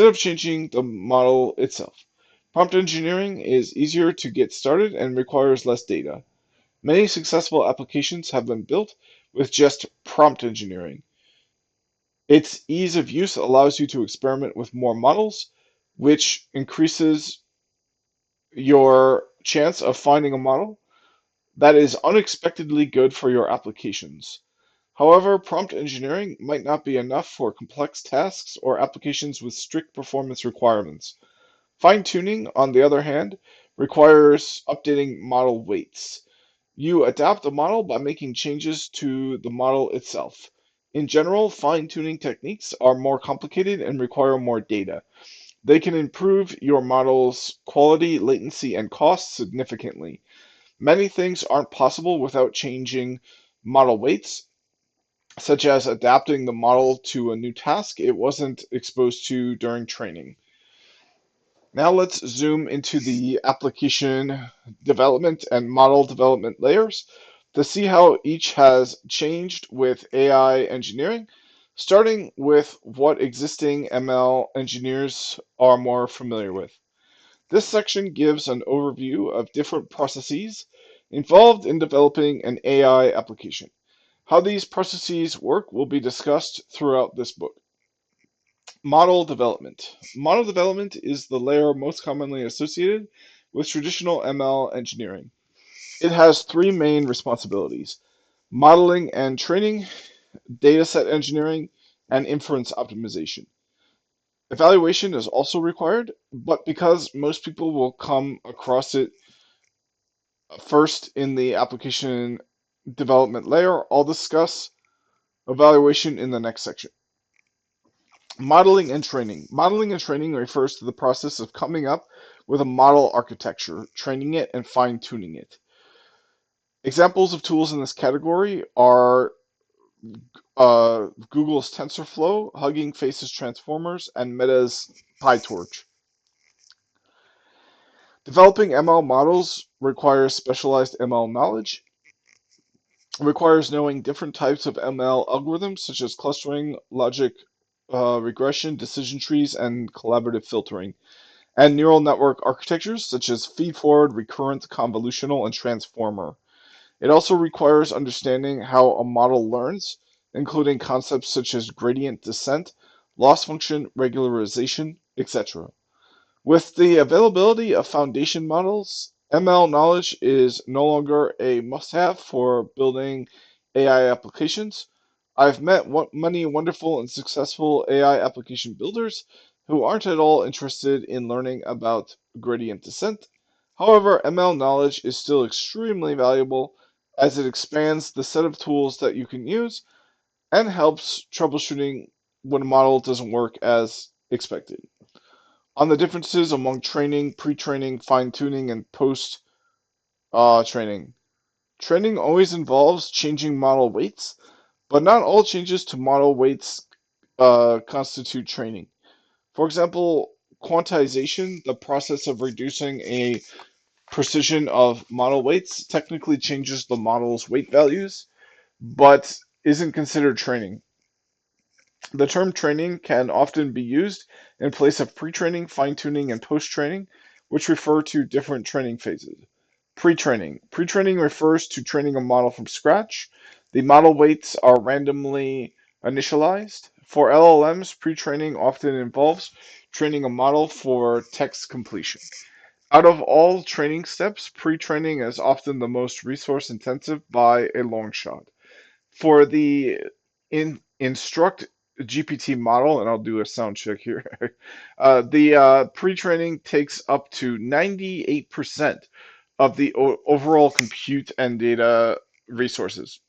of changing the model itself. Prompt engineering is easier to get started and requires less data. Many successful applications have been built with just prompt engineering. Its ease of use allows you to experiment with more models, which increases your chance of finding a model that is unexpectedly good for your applications. However, prompt engineering might not be enough for complex tasks or applications with strict performance requirements. Fine-tuning, on the other hand, requires updating model weights. You adapt a model by making changes to the model itself. In general, fine-tuning techniques are more complicated and require more data. They can improve your model's quality, latency, and cost significantly. Many things aren't possible without changing model weights, such as adapting the model to a new task it wasn't exposed to during training. Now let's zoom into the application development and model development layers to see how each has changed with AI engineering, starting with what existing ML engineers are more familiar with. This section gives an overview of different processes involved in developing an AI application. How these processes work will be discussed throughout this book. Model development. Model development is the layer most commonly associated with traditional ML engineering. It has three main responsibilities: modeling and training, dataset engineering, and inference optimization. Evaluation is also required, but because most people will come across it first in the application development layer, I'll discuss evaluation in the next section. Modeling and training. Modeling and training refers to the process of coming up with a model architecture, training it, and fine-tuning it. Examples of tools in this category are Google's TensorFlow, Hugging Face's Transformers, and Meta's PyTorch. Developing ML models requires specialized ML knowledge. It requires knowing different types of ML algorithms such as clustering, logic regression, decision trees, and collaborative filtering, and neural network architectures such as feed-forward, recurrent, convolutional, and transformer. It also requires understanding how a model learns, including concepts such as gradient descent, loss function regularization, etc. With the availability of foundation models, ML knowledge is no longer a must-have for building AI applications. I've met many wonderful and successful AI application builders who aren't at all interested in learning about gradient descent. However, ML knowledge is still extremely valuable as it expands the set of tools that you can use and helps troubleshooting when a model doesn't work as expected. On the differences among training, pre-training, fine-tuning, and post-training. Training always involves changing model weights, but not all changes to model weights constitute training. For example, quantization, the process of reducing a precision of model weights, technically changes the model's weight values, but isn't considered training. The term training can often be used in place of pre-training, fine-tuning, and post-training, which refer to different training phases. Pre-training. Pre-training refers to training a model from scratch. The model weights are randomly initialized. For LLMs, pre-training often involves training a model for text completion. Out of all training steps, pre-training is often the most resource intensive by a long shot. For the instruct GPT model, and I'll do a sound check here, the pre-training takes up to 98% of the overall compute and data resources.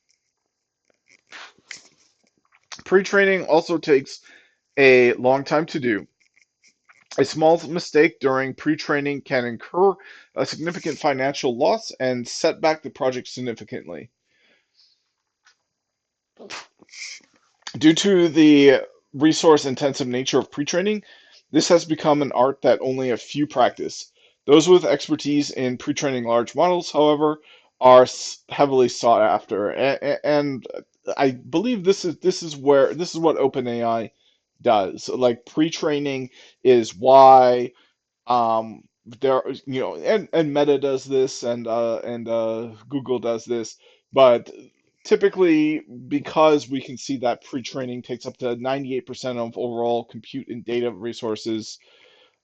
Pre-training also takes a long time to do. A small mistake during pre-training can incur a significant financial loss and set back the project significantly. Due to the resource intensive nature of pre-training, this has become an art that only a few practice. Those with expertise in pre-training large models, however, are heavily sought after. And I believe this is what OpenAI does. Like pre-training is why there, and Meta does this, and Google does this, but typically because we can see that pre-training takes up to 98% of overall compute and data resources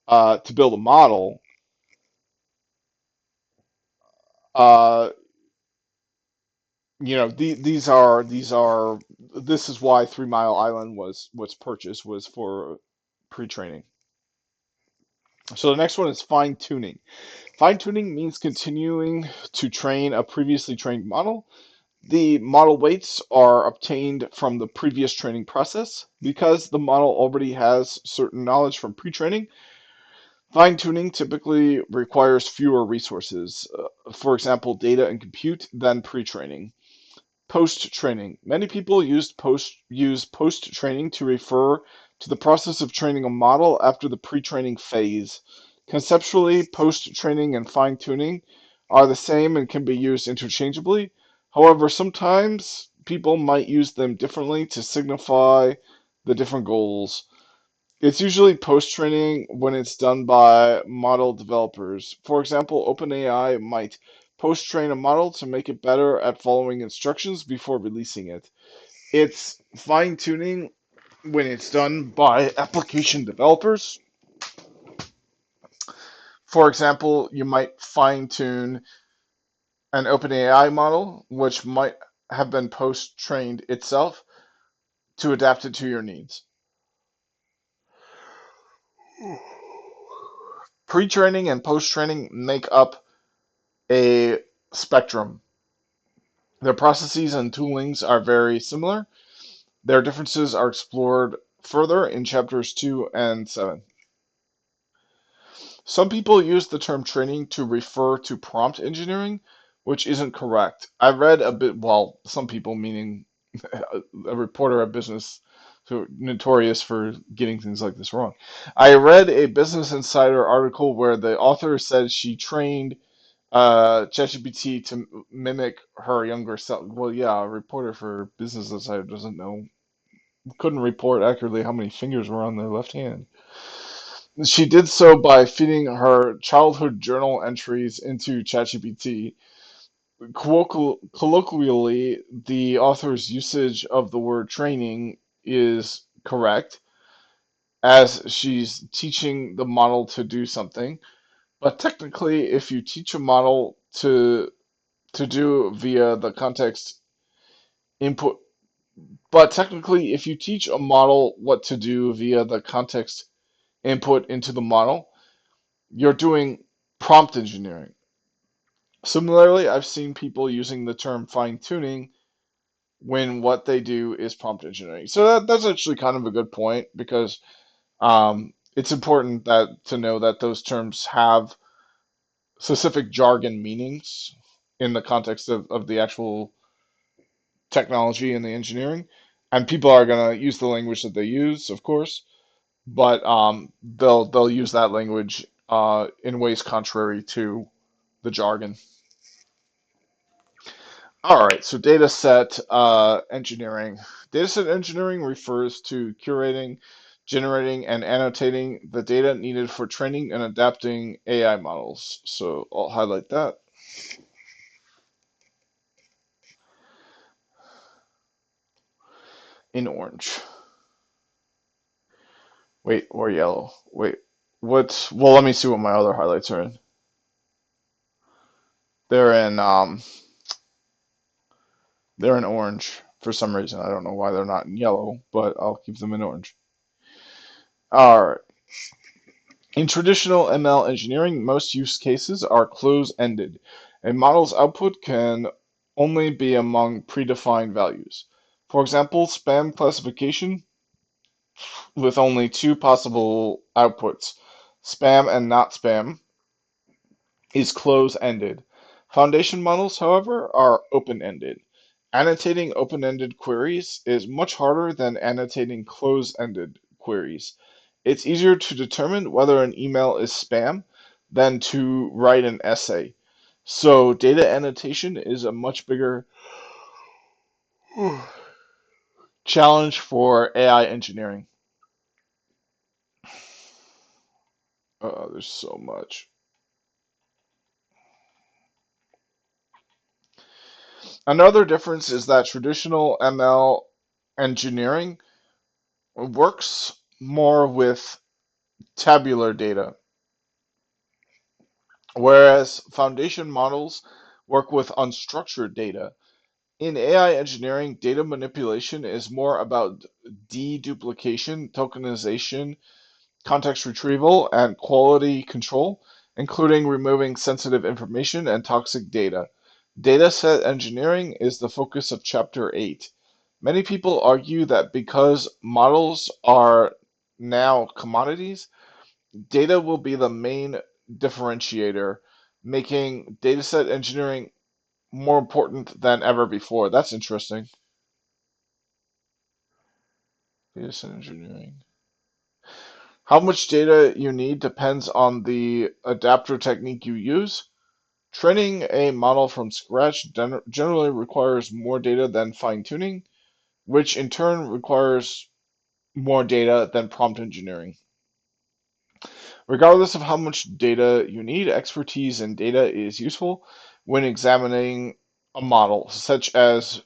to build a model. uh, this is why 3 Mile Island was purchased, was for pre-training. So the next one is fine tuning. Fine tuning means continuing to train a previously trained model. The model weights are obtained from the previous training process. Because the model already has certain knowledge from pre-training, fine-tuning typically requires fewer resources, for example, data and compute, than pre-training. Post-training. Many people use post-training to refer to the process of training a model after the pre-training phase. Conceptually, post-training and fine-tuning are the same and can be used interchangeably. However, sometimes people might use them differently to signify the different goals. It's usually post-training when it's done by model developers. For example, OpenAI might post-train a model to make it better at following instructions before releasing it. It's fine-tuning when it's done by application developers. For example, you might fine-tune an OpenAI model, which might have been post-trained itself to adapt it to your needs. Pre-training and post-training make up a spectrum. Their processes and toolings are very similar. Their differences are explored further in chapters 2 and 7. Some people use the term training to refer to prompt engineering, which isn't correct. I read a bit, well, some people, meaning a reporter at business, so notorious for getting things like this wrong. I read a Business Insider article where the author said she trained ChatGPT to mimic her younger self. Well, yeah, a reporter for Business Insider doesn't know, couldn't report accurately how many fingers were on their left hand. She did so by feeding her childhood journal entries into ChatGPT. Colloquially, the author's usage of the word training is correct, as she's teaching the model to do something. But technically, if you teach a model to do via the context input, but technically, if you teach a model what to do via the context input into the model, you're doing prompt engineering. Similarly, I've seen people using the term fine tuning when what they do is prompt engineering. So that's actually kind of a good point because it's important that to know that those terms have specific jargon meanings in the context of the actual technology and the engineering. And people are going to use the language that they use, of course, but they'll use that language in ways contrary to the jargon. All right, so data set engineering. Data set engineering refers to curating, generating, and annotating the data needed for training and adapting AI models. So I'll highlight that in orange. Wait, or yellow. Wait, what? Well, let me see what my other highlights are in. They're in they're in orange for some reason. I don't know why they're not in yellow, but I'll keep them in orange. All right. In traditional ML engineering, most use cases are close-ended. A model's output can only be among predefined values. For example, spam classification with only two possible outputs, spam and not spam, is close-ended. Foundation models, however, are open-ended. Annotating open-ended queries is much harder than annotating close-ended queries. It's easier to determine whether an email is spam than to write an essay. So data annotation is a much bigger challenge for AI engineering. There's so much. Another difference is that traditional ML engineering works more with tabular data, whereas foundation models work with unstructured data. In AI engineering, data manipulation is more about deduplication, tokenization, context retrieval, and quality control, including removing sensitive information and toxic data. Dataset engineering is the focus of Chapter 8. Many people argue that because models are now commodities, data will be the main differentiator, making dataset engineering more important than ever before. That's interesting. Dataset engineering. How much data you need depends on the adapter technique you use. Training a model from scratch generally requires more data than fine-tuning, which in turn requires more data than prompt engineering. Regardless of how much data you need, expertise in data is useful when examining a model, such as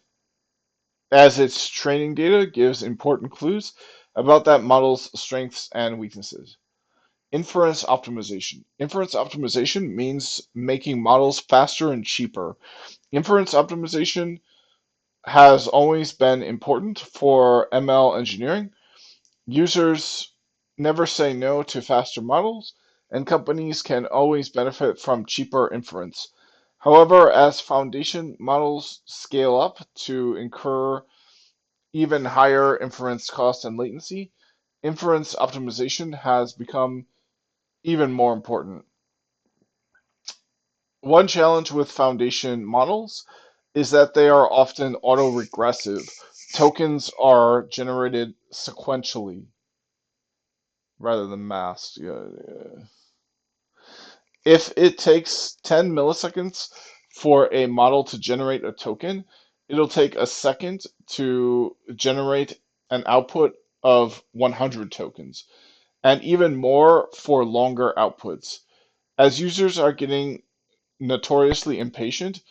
its training data gives important clues about that model's strengths and weaknesses. Inference optimization. Inference optimization means making models faster and cheaper. Inference optimization has always been important for ML engineering. Users never say no to faster models, and companies can always benefit from cheaper inference. However, as foundation models scale up to incur even higher inference cost and latency, inference optimization has become even more important. One challenge with foundation models is that they are often autoregressive. Tokens are generated sequentially rather than masked. Yeah. If it takes 10 milliseconds for a model to generate a token, it'll take a second to generate an output of 100 tokens, and even more for longer outputs. As users are getting notoriously impatient,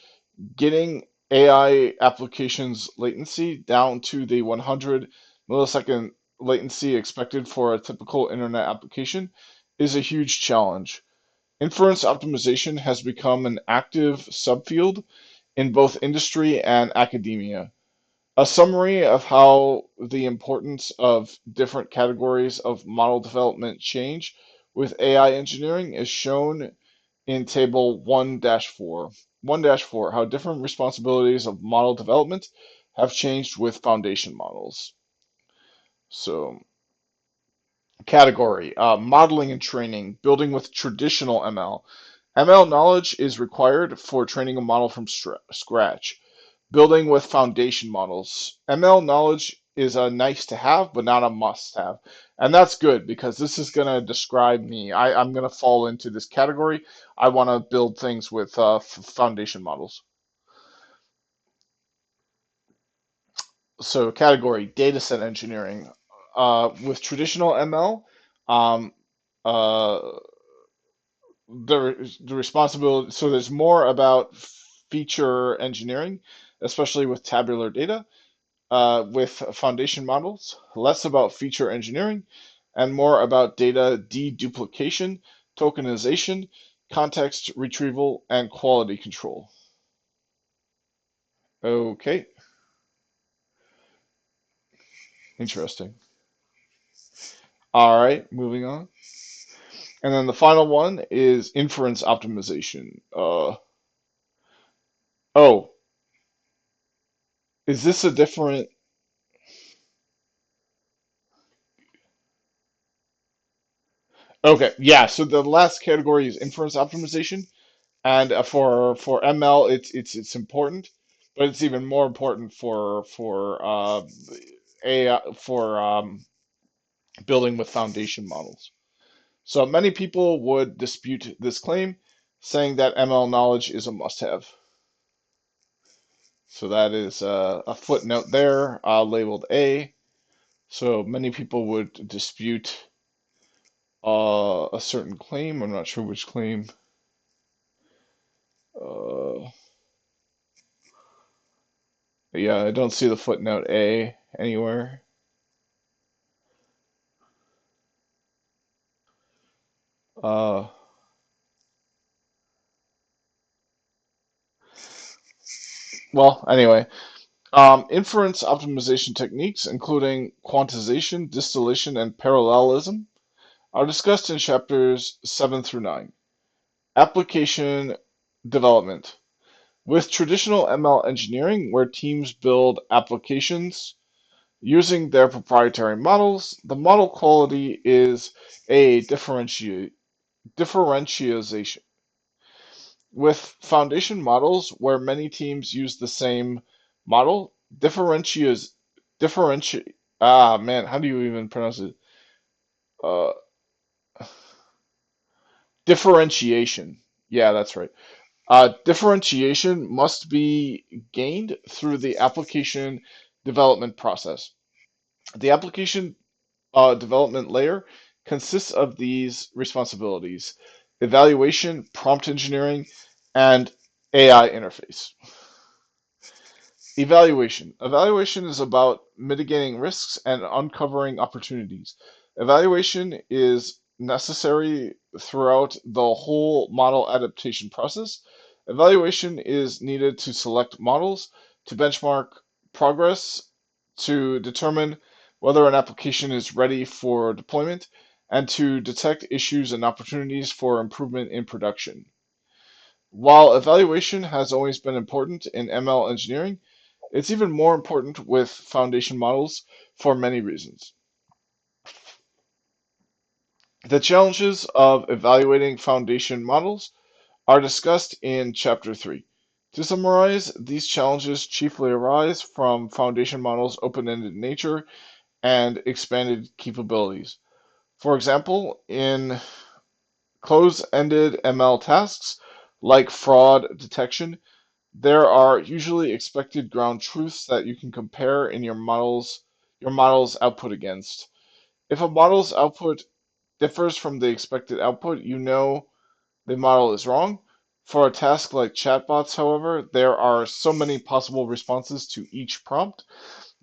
getting AI applications latency down to the 100 millisecond latency expected for a typical internet application is a huge challenge. Inference optimization has become an active subfield in both industry and academia. A summary of how the importance of different categories of model development change with AI engineering is shown in Table 1-4. 1-4, how different responsibilities of model development have changed with foundation models. So, category, modeling and training, building with traditional ML. ML knowledge is required for training a model from scratch. Building with foundation models. ML knowledge is a nice to have, but not a must have. And that's good because this is going to describe me. I'm going to fall into this category. I want to build things with foundation models. So, category dataset engineering. With traditional ML, um, uh, the responsibility, so there's more about feature engineering, especially with tabular data. With foundation models, less about feature engineering and more about data deduplication, tokenization, context retrieval, and quality control. Okay, interesting. All right, moving on. And then the final one is inference optimization. Oh, is this a different? Okay, yeah. So the last category is inference optimization. And for ML, it's important, but it's even more important for AI for building with foundation models. So many people would dispute this claim, saying that ML knowledge is a must-have. So that is a footnote there, labeled A. So many people would dispute a certain claim. I'm not sure which claim. Uh, yeah, I don't see the footnote A anywhere. Uh, well, anyway, inference optimization techniques, including quantization, distillation, and parallelism, are discussed in chapters 7 through 9. Application development. With traditional ML engineering, where teams build applications using their proprietary models, the model quality is a differentiation. With foundation models, where many teams use the same model, differentiate. Ah, man, how do you even pronounce it? Uh, differentiation. Yeah, that's right. Differentiation must be gained through the application development process. The application development layer consists of these responsibilities: evaluation, prompt engineering, and AI interface. Evaluation. Evaluation is about mitigating risks and uncovering opportunities. Evaluation is necessary throughout the whole model adaptation process. Evaluation is needed to select models, to benchmark progress, to determine whether an application is ready for deployment, and to detect issues and opportunities for improvement in production. While evaluation has always been important in ML engineering, it's even more important with foundation models for many reasons. The challenges of evaluating foundation models are discussed in Chapter 3. To summarize, these challenges chiefly arise from foundation models' open-ended nature and expanded capabilities. For example, in close-ended ML tasks like fraud detection, there are usually expected ground truths that you can compare in your model's output against. If a model's output differs from the expected output, you know the model is wrong. For a task like chatbots, however, there are so many possible responses to each prompt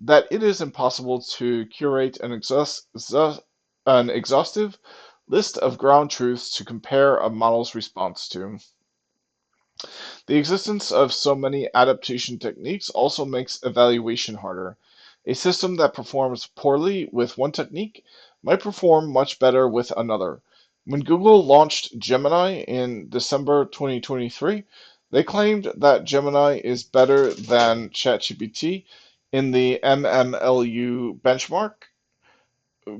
that it is impossible to curate an exhaustive list of ground truths to compare a model's response to. The existence of so many adaptation techniques also makes evaluation harder. A system that performs poorly with one technique might perform much better with another. When Google launched Gemini in December 2023, they claimed that Gemini is better than ChatGPT in the MMLU benchmark.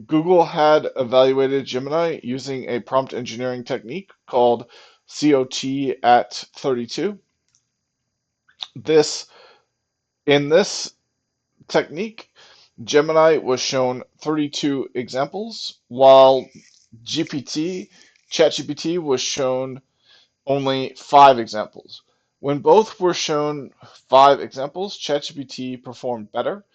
Google had evaluated Gemini using a prompt engineering technique called COT at 32. This In this technique, Gemini was shown 32 examples, while GPT, ChatGPT was shown only 5 examples. When both were shown 5 examples, ChatGPT performed better,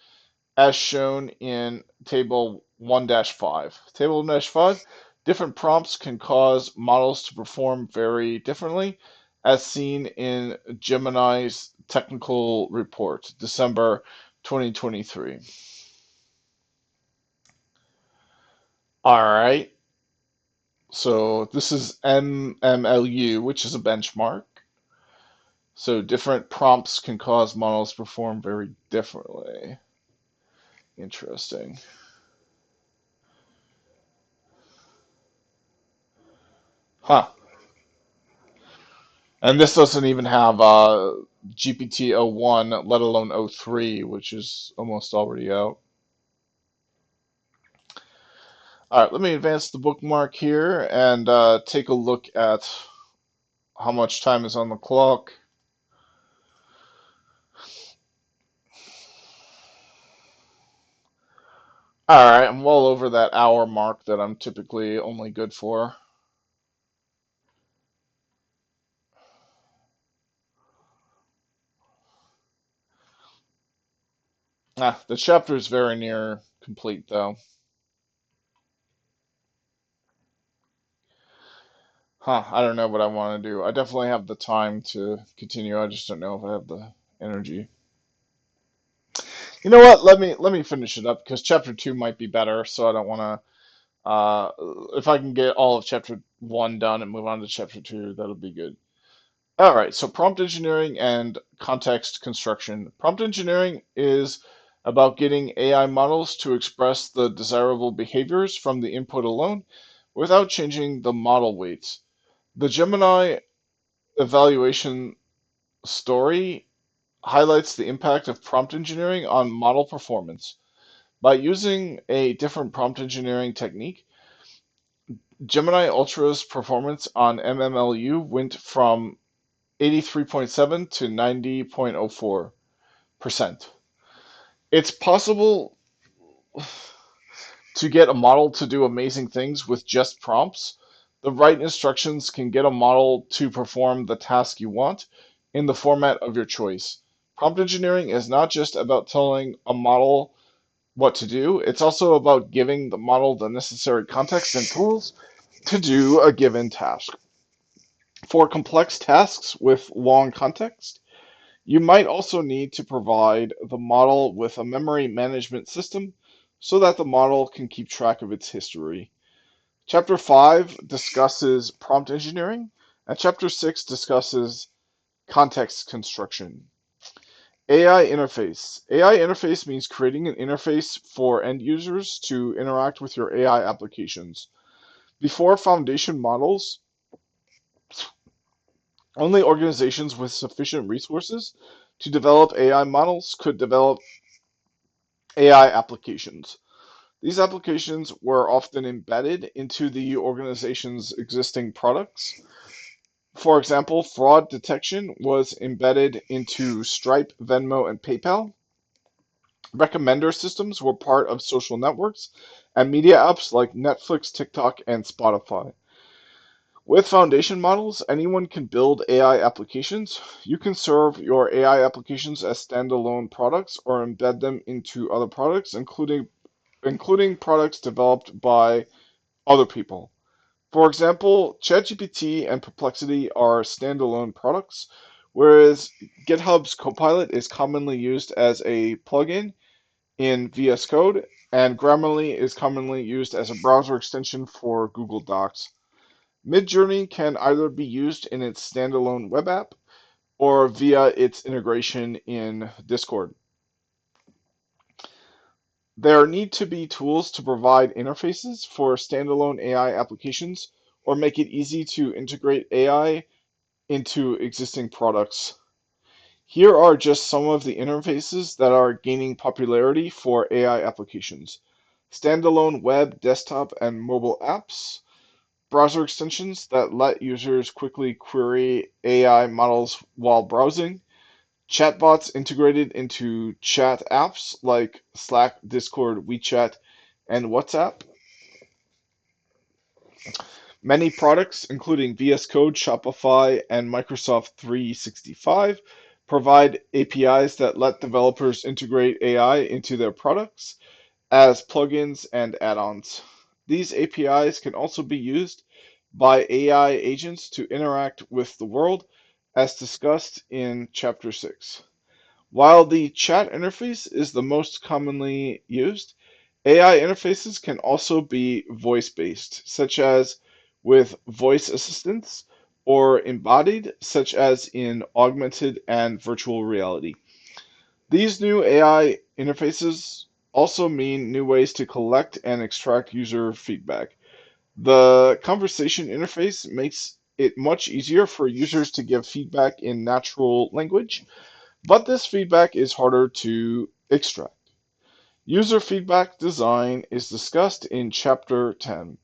as shown in Table 1-5. Table 1-5, different prompts can cause models to perform very differently, as seen in Gemini's technical report, December 2023. All right, so this is MMLU, which is a benchmark. So different prompts can cause models to perform very differently. Interesting. Huh. And this doesn't even have GPT-o1, let alone o3, which is almost already out. All right, let me advance the bookmark here and take a look at how much time is on the clock. All right, I'm well over that hour mark that I'm typically only good for. The chapter is very near complete, though. I don't know what I want to do. I definitely have the time to continue. I just don't know if I have the energy. You know what? Let me finish it up because chapter 2 might be better, so I don't want to. If I can get all of chapter 1 done and move on to chapter 2, that'll be good. All right, so prompt engineering and context construction. Prompt engineering is about getting AI models to express the desirable behaviors from the input alone without changing the model weights. The Gemini evaluation story highlights the impact of prompt engineering on model performance. By using a different prompt engineering technique, Gemini Ultra's performance on MMLU went from 83.7 to 90.04%. It's possible to get a model to do amazing things with just prompts. The right instructions can get a model to perform the task you want in the format of your choice. Prompt engineering is not just about telling a model what to do, it's also about giving the model the necessary context and tools to do a given task. For complex tasks with long context, you might also need to provide the model with a memory management system so that the model can keep track of its history. Chapter 5 discusses prompt engineering, and Chapter 6 discusses context construction. AI interface. AI interface means creating an interface for end users to interact with your AI applications. Before foundation models, only organizations with sufficient resources to develop AI models could develop AI applications. These applications were often embedded into the organization's existing products. For example, fraud detection was embedded into Stripe, Venmo, and PayPal. Recommender systems were part of social networks and media apps like Netflix, TikTok, and Spotify. With foundation models, anyone can build AI applications. You can serve your AI applications as standalone products or embed them into other products, including products developed by other people. For example, ChatGPT and Perplexity are standalone products, whereas GitHub's Copilot is commonly used as a plugin in VS Code, and Grammarly is commonly used as a browser extension for Google Docs. Midjourney can either be used in its standalone web app or via its integration in Discord. There need to be tools to provide interfaces for standalone AI applications or make it easy to integrate AI into existing products. Here are just some of the interfaces that are gaining popularity for AI applications. Standalone web, desktop, and mobile apps, browser extensions that let users quickly query AI models while browsing, chatbots integrated into chat apps like Slack, Discord, WeChat, and WhatsApp. Many products, including VS Code, Shopify, and Microsoft 365, provide APIs that let developers integrate AI into their products as plugins and add-ons. These APIs can also be used by AI agents to interact with the world, as discussed in Chapter 6. While the chat interface is the most commonly used, AI interfaces can also be voice-based, such as with voice assistants, or embodied, such as in augmented and virtual reality. These new AI interfaces also mean new ways to collect and extract user feedback. The conversation interface makes it much easier for users to give feedback in natural language, but this feedback is harder to extract. User feedback design is discussed in Chapter 10.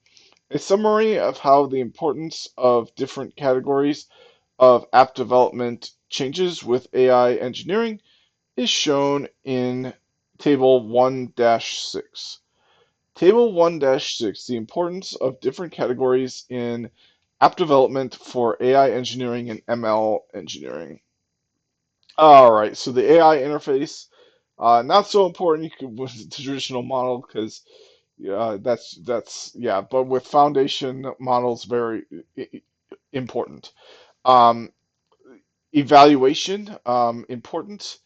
A summary of how the importance of different categories of app development changes with AI engineering is shown in Table 1-6. Table 1-6, the importance of different categories in app development for AI engineering and ML engineering. All right, so the AI interface, not so important with the traditional model because yeah, but with foundation models, very important. Um, Evaluation, important.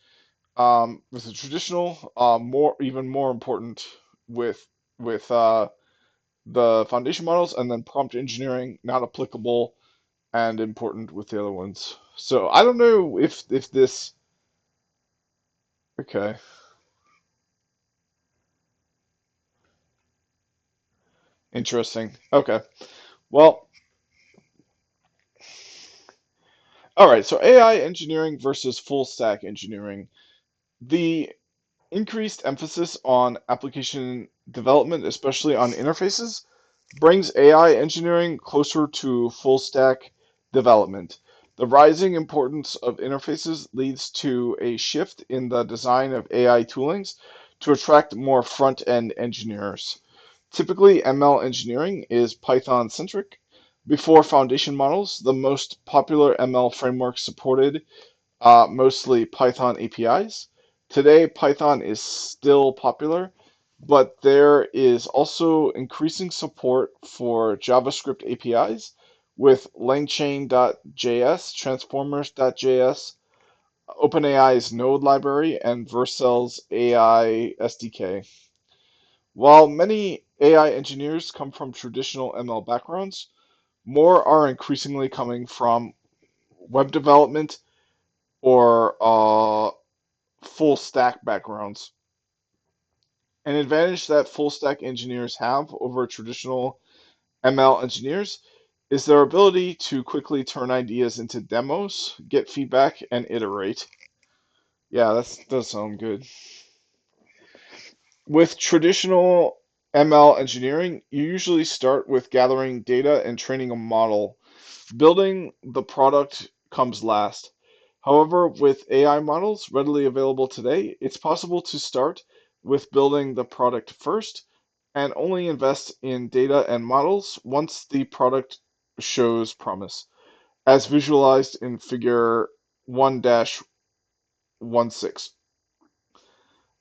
With the traditional, more even more important with with the foundation models, and then prompt engineering, not applicable and important with the other ones. So I don't know if this. Okay, interesting. Okay, well, all right. So AI engineering versus full stack engineering. The increased emphasis on application development, especially on interfaces, brings AI engineering closer to full stack development. The rising importance of interfaces leads to a shift in the design of AI toolings to attract more front end engineers. Typically, ML engineering is Python centric. Before foundation models, the most popular ML frameworks supported mostly Python APIs. Today, Python is still popular, but there is also increasing support for JavaScript APIs with LangChain.js, Transformers.js, OpenAI's Node library, and Vercel's AI SDK. While many AI engineers come from traditional ML backgrounds, more are increasingly coming from web development or full stack backgrounds. An advantage that full stack engineers have over traditional ML engineers is their ability to quickly turn ideas into demos, get feedback, and iterate. Yeah, that does sound good. With traditional ML engineering, you usually start with gathering data and training a model. Building the product comes last. However, with AI models readily available today, it's possible to start with building the product first and only invest in data and models once the product shows promise, as visualized in figure 1-16.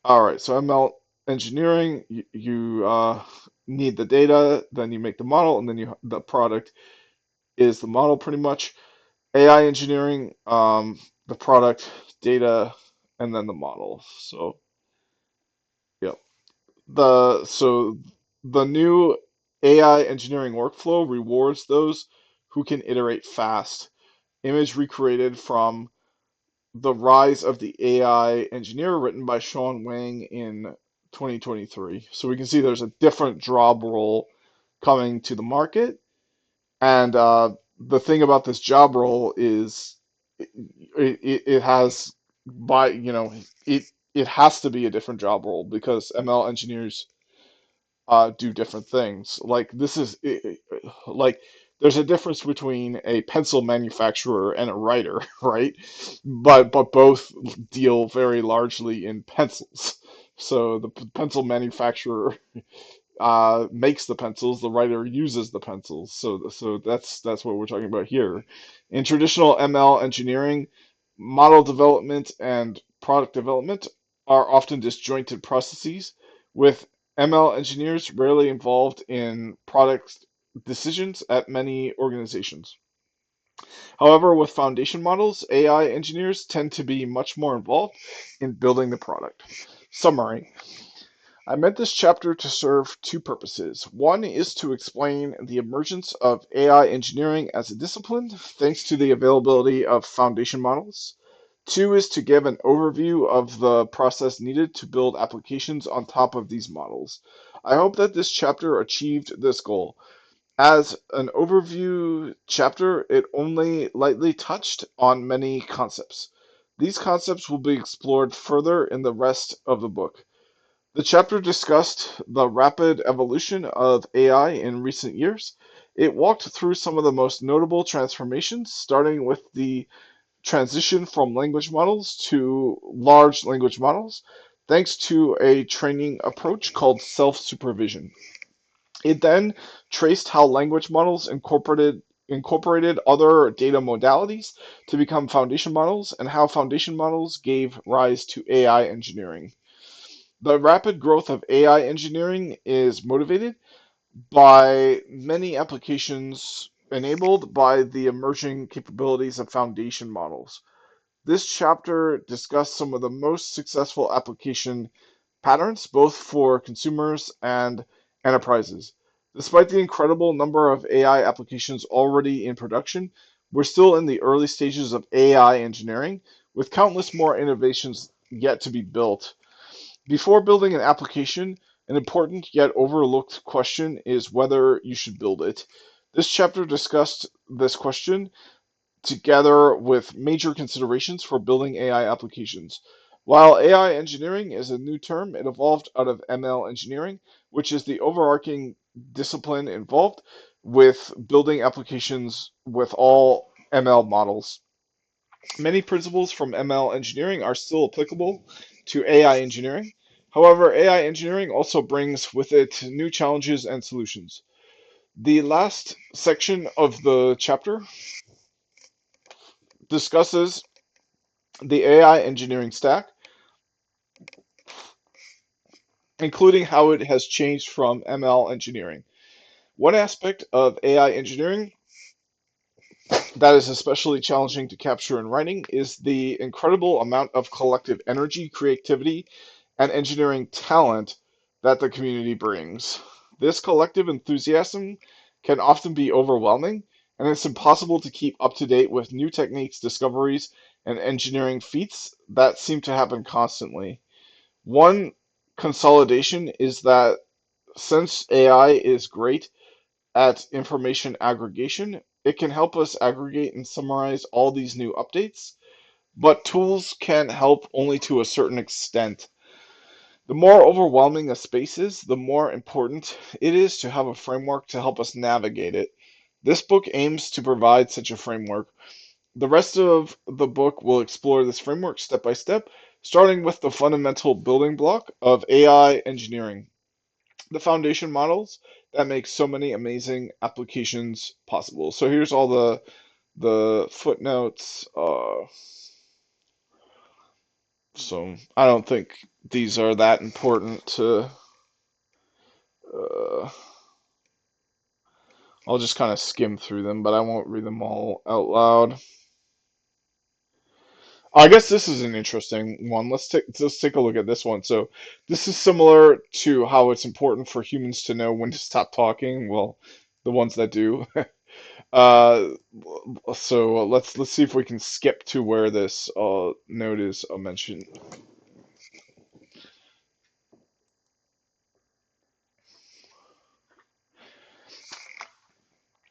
All right, so ML engineering, you need the data, then you make the model, and then the product is the model pretty much. AI engineering, the product, data, and then the model. So, yeah. So the new AI engineering workflow rewards those who can iterate fast. Image recreated from The Rise of the AI Engineer, written by Sean Wang in 2023. So we can see there's a different job role coming to the market. And the thing about this job role is it has by it it has to be a different job role because ML engineers do different things. Like this is like there's a difference between a pencil manufacturer and a writer, right? But both deal very largely in pencils. So the pencil manufacturer makes the pencils, the writer uses the pencils. So that's what we're talking about here. In traditional ML engineering, model development and product development are often disjointed processes, with ML engineers rarely involved in product decisions at many organizations. However, with foundation models, AI engineers tend to be much more involved in building the product. Summary: I meant this chapter to serve two purposes. One is to explain the emergence of AI engineering as a discipline, thanks to the availability of foundation models. Two is to give an overview of the process needed to build applications on top of these models. I hope that this chapter achieved this goal. As an overview chapter, it only lightly touched on many concepts. These concepts will be explored further in the rest of the book. The chapter discussed the rapid evolution of AI in recent years. It walked through some of the most notable transformations, starting with the transition from language models to large language models, thanks to a training approach called self-supervision. It then traced how language models incorporated other data modalities to become foundation models and how foundation models gave rise to AI engineering. The rapid growth of AI engineering is motivated by many applications enabled by the emerging capabilities of foundation models. This chapter discussed some of the most successful application patterns, both for consumers and enterprises. Despite the incredible number of AI applications already in production, we're still in the early stages of AI engineering, with countless more innovations yet to be built. Before building an application, an important yet overlooked question is whether you should build it. This chapter discussed this question together with major considerations for building AI applications. While AI engineering is a new term, it evolved out of ML engineering, which is the overarching discipline involved with building applications with all ML models. Many principles from ML engineering are still applicable to AI engineering. However, AI engineering also brings with it new challenges and solutions. The last section of the chapter discusses the AI engineering stack, including how it has changed from ML engineering. One aspect of AI engineering that is especially challenging to capture in writing is the incredible amount of collective energy, creativity, and engineering talent that the community brings. This collective enthusiasm can often be overwhelming, and it's impossible to keep up to date with new techniques, discoveries, and engineering feats that seem to happen constantly. One consolidation is that since AI is great, at information aggregation. It can help us aggregate and summarize all these new updates, but tools can help only to a certain extent. The more overwhelming a space is, the more important it is to have a framework to help us navigate it. This book aims to provide such a framework. The rest of the book will explore this framework step by step, starting with the fundamental building block of AI engineering, the foundation models that make so many amazing applications possible. So here's all the footnotes. So I don't think these are that important to. Uh, I'll just kind of skim through them, but I won't read them all out loud. I guess this is an interesting one. Let's take a look at this one. So this is similar to how it's important for humans to know when to stop talking. Well, the ones that do. Uh, so let's see if we can skip to where this note is mentioned.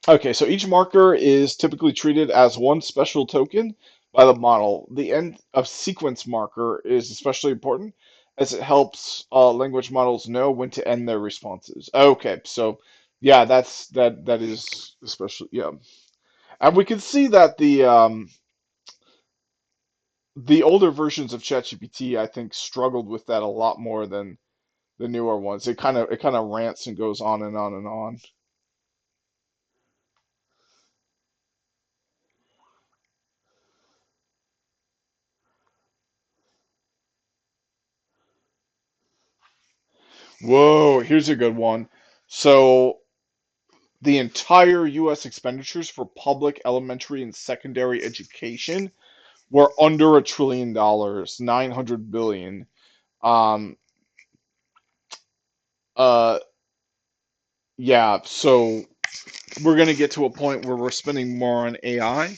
Okay, so each marker is typically treated as one special token by the model. The end of sequence marker is especially important as it helps language models know when to end their responses. Okay, so yeah, that is especially yeah, and we can see that the older versions of ChatGPT I think struggled with that a lot more than the newer ones. It kind of rants and goes on and on and on. Whoa, here's a good one. So the entire U.S. expenditures for public elementary and secondary education were under $1 trillion, 900 billion. Um, uh, yeah, so we're gonna get to a point where we're spending more on AI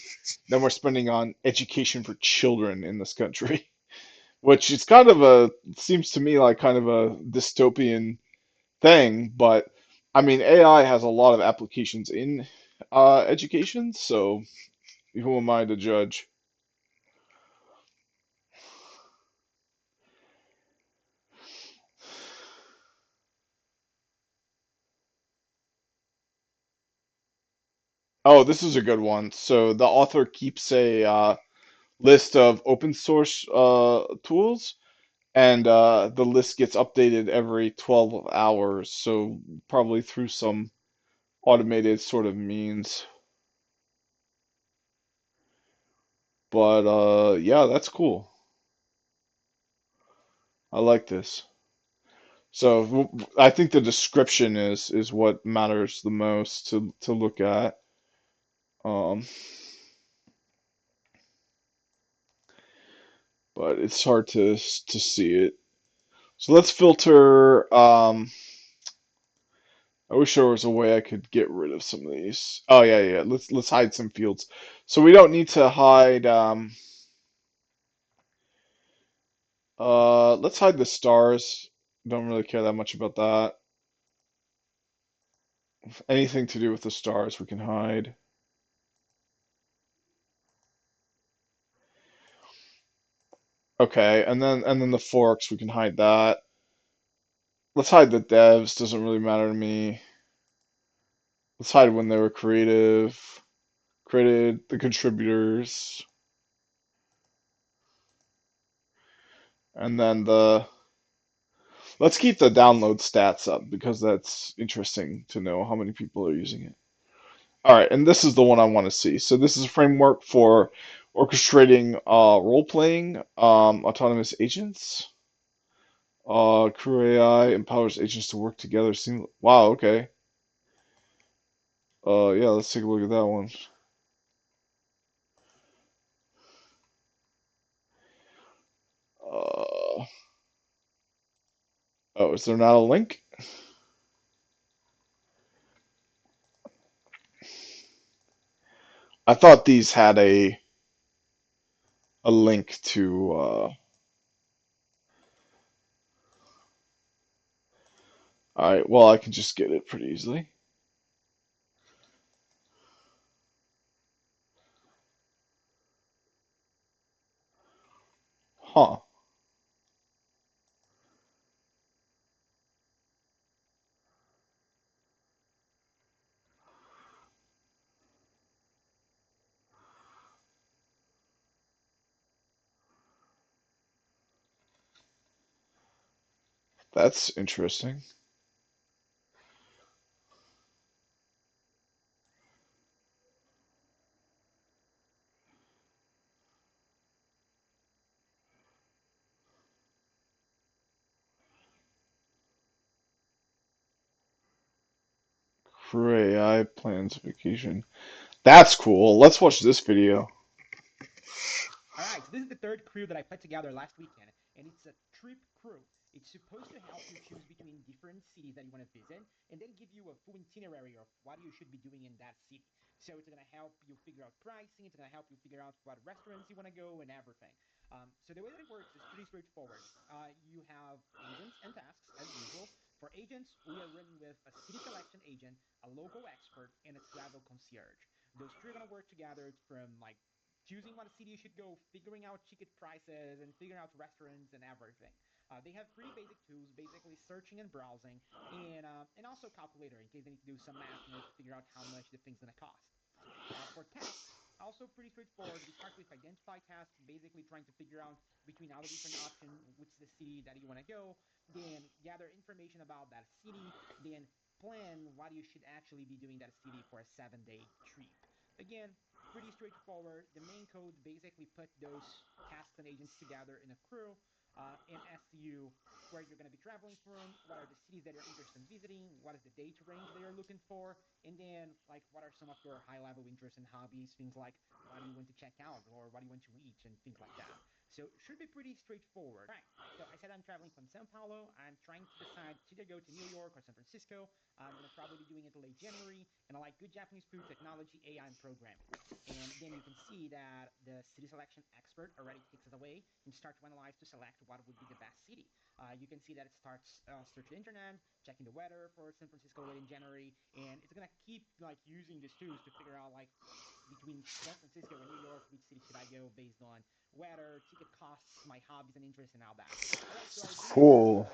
than we're spending on education for children in this country, which is kind of a seems to me like kind of a dystopian thing, but I mean AI has a lot of applications in education, so who am I to judge? Oh, this is a good one. So the author keeps a list of open source tools, and the list gets updated every 12 hours. So probably through some automated sort of means. But yeah, that's cool. I like this. So I think the description is what matters the most to look at. Um, but it's hard to see it. So let's filter. I wish there was a way I could get rid of some of these. Oh yeah, yeah. Let's hide some fields. So we don't need to hide. Let's hide the stars. Don't really care that much about that. Anything to do with the stars we can hide. Okay, and then the forks we can hide that. Let's hide the devs. Doesn't really matter to me. Let's hide when they were created the contributors, and then the let's keep the download stats up because that's interesting to know how many people are using it. All right, and this is the one I want to see. So this is a framework for orchestrating role-playing autonomous agents. Crew AI empowers agents to work together. Wow, okay. Yeah, let's take a look at that one. Uh, oh, is there not a link? I thought these had a link to. All right, well, I can just get it pretty easily. That's interesting. Crew AI plans vacation. That's cool. Let's watch this video. Cool.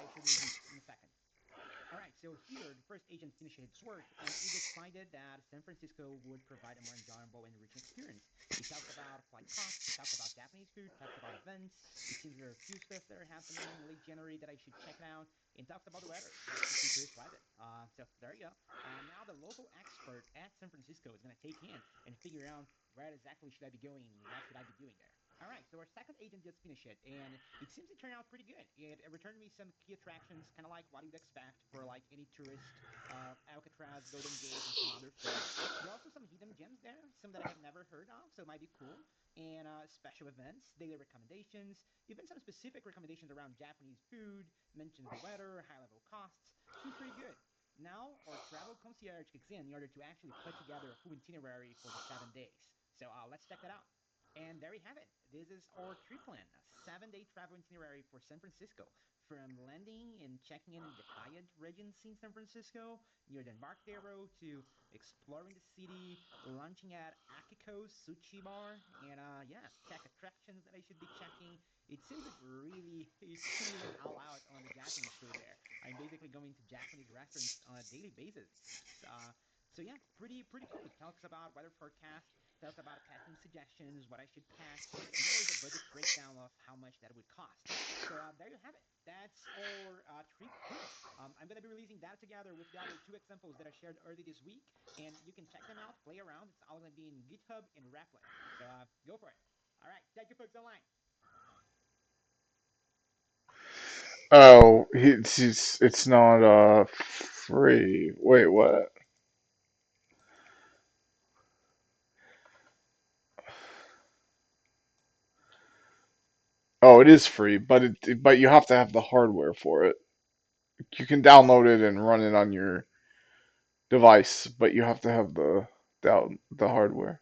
Oh, it's not free. Wait, what? Oh, it is free, but but you have to have the hardware for it. You can download it and run it on your device, but you have to have the hardware.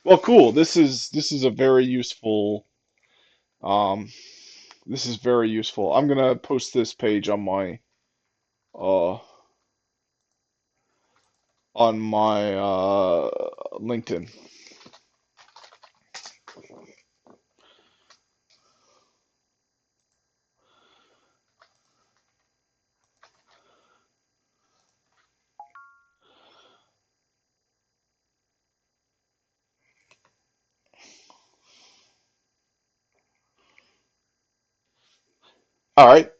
Well, cool. This is a very useful um this is very useful. I'm gonna post this page uh on my LinkedIn. All right.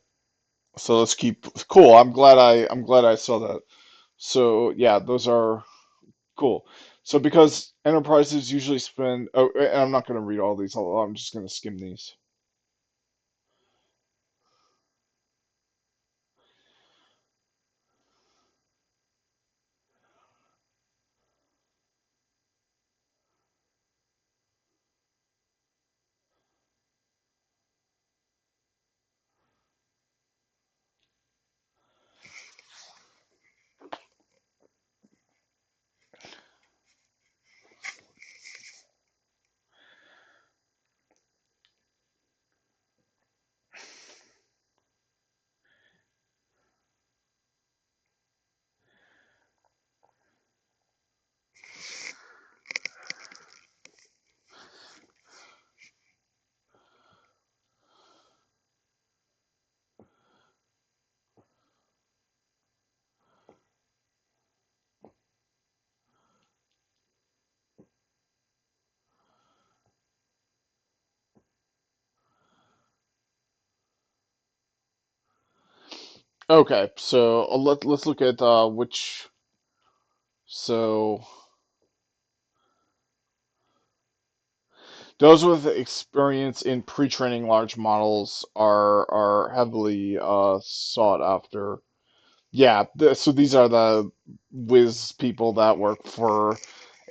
So let's keep cool. I'm glad I saw that. So yeah, those are cool. So because enterprises usually spend, oh, and I'm not going to read all these. I'm just going to skim these. Okay, so let's look at which. So those with experience in pre-training large models are heavily sought after. Yeah, so these are the whiz people that work for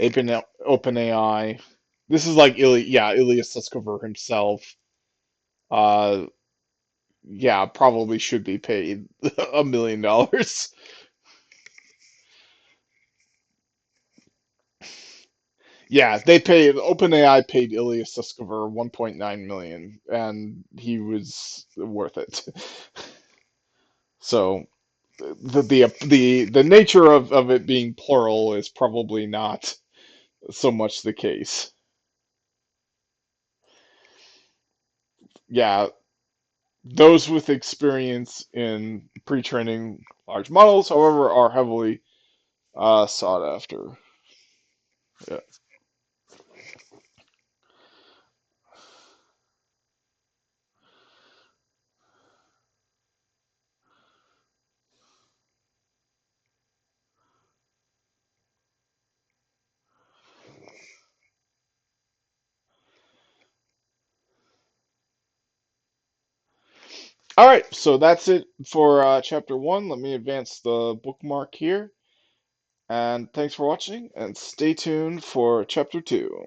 OpenAI. This is like Ilya Sutskever himself. Uh, yeah, probably should be paid $1 million. Yeah, they paid OpenAI paid Ilya Sutskever 1.9 million, and he was worth it. So the nature of it being plural is probably not so much the case. Yeah, those with experience in pre-training large models, however, are heavily sought after. Yeah. All right, so that's it for chapter one. Let me advance the bookmark here. And thanks for watching, and stay tuned for chapter two.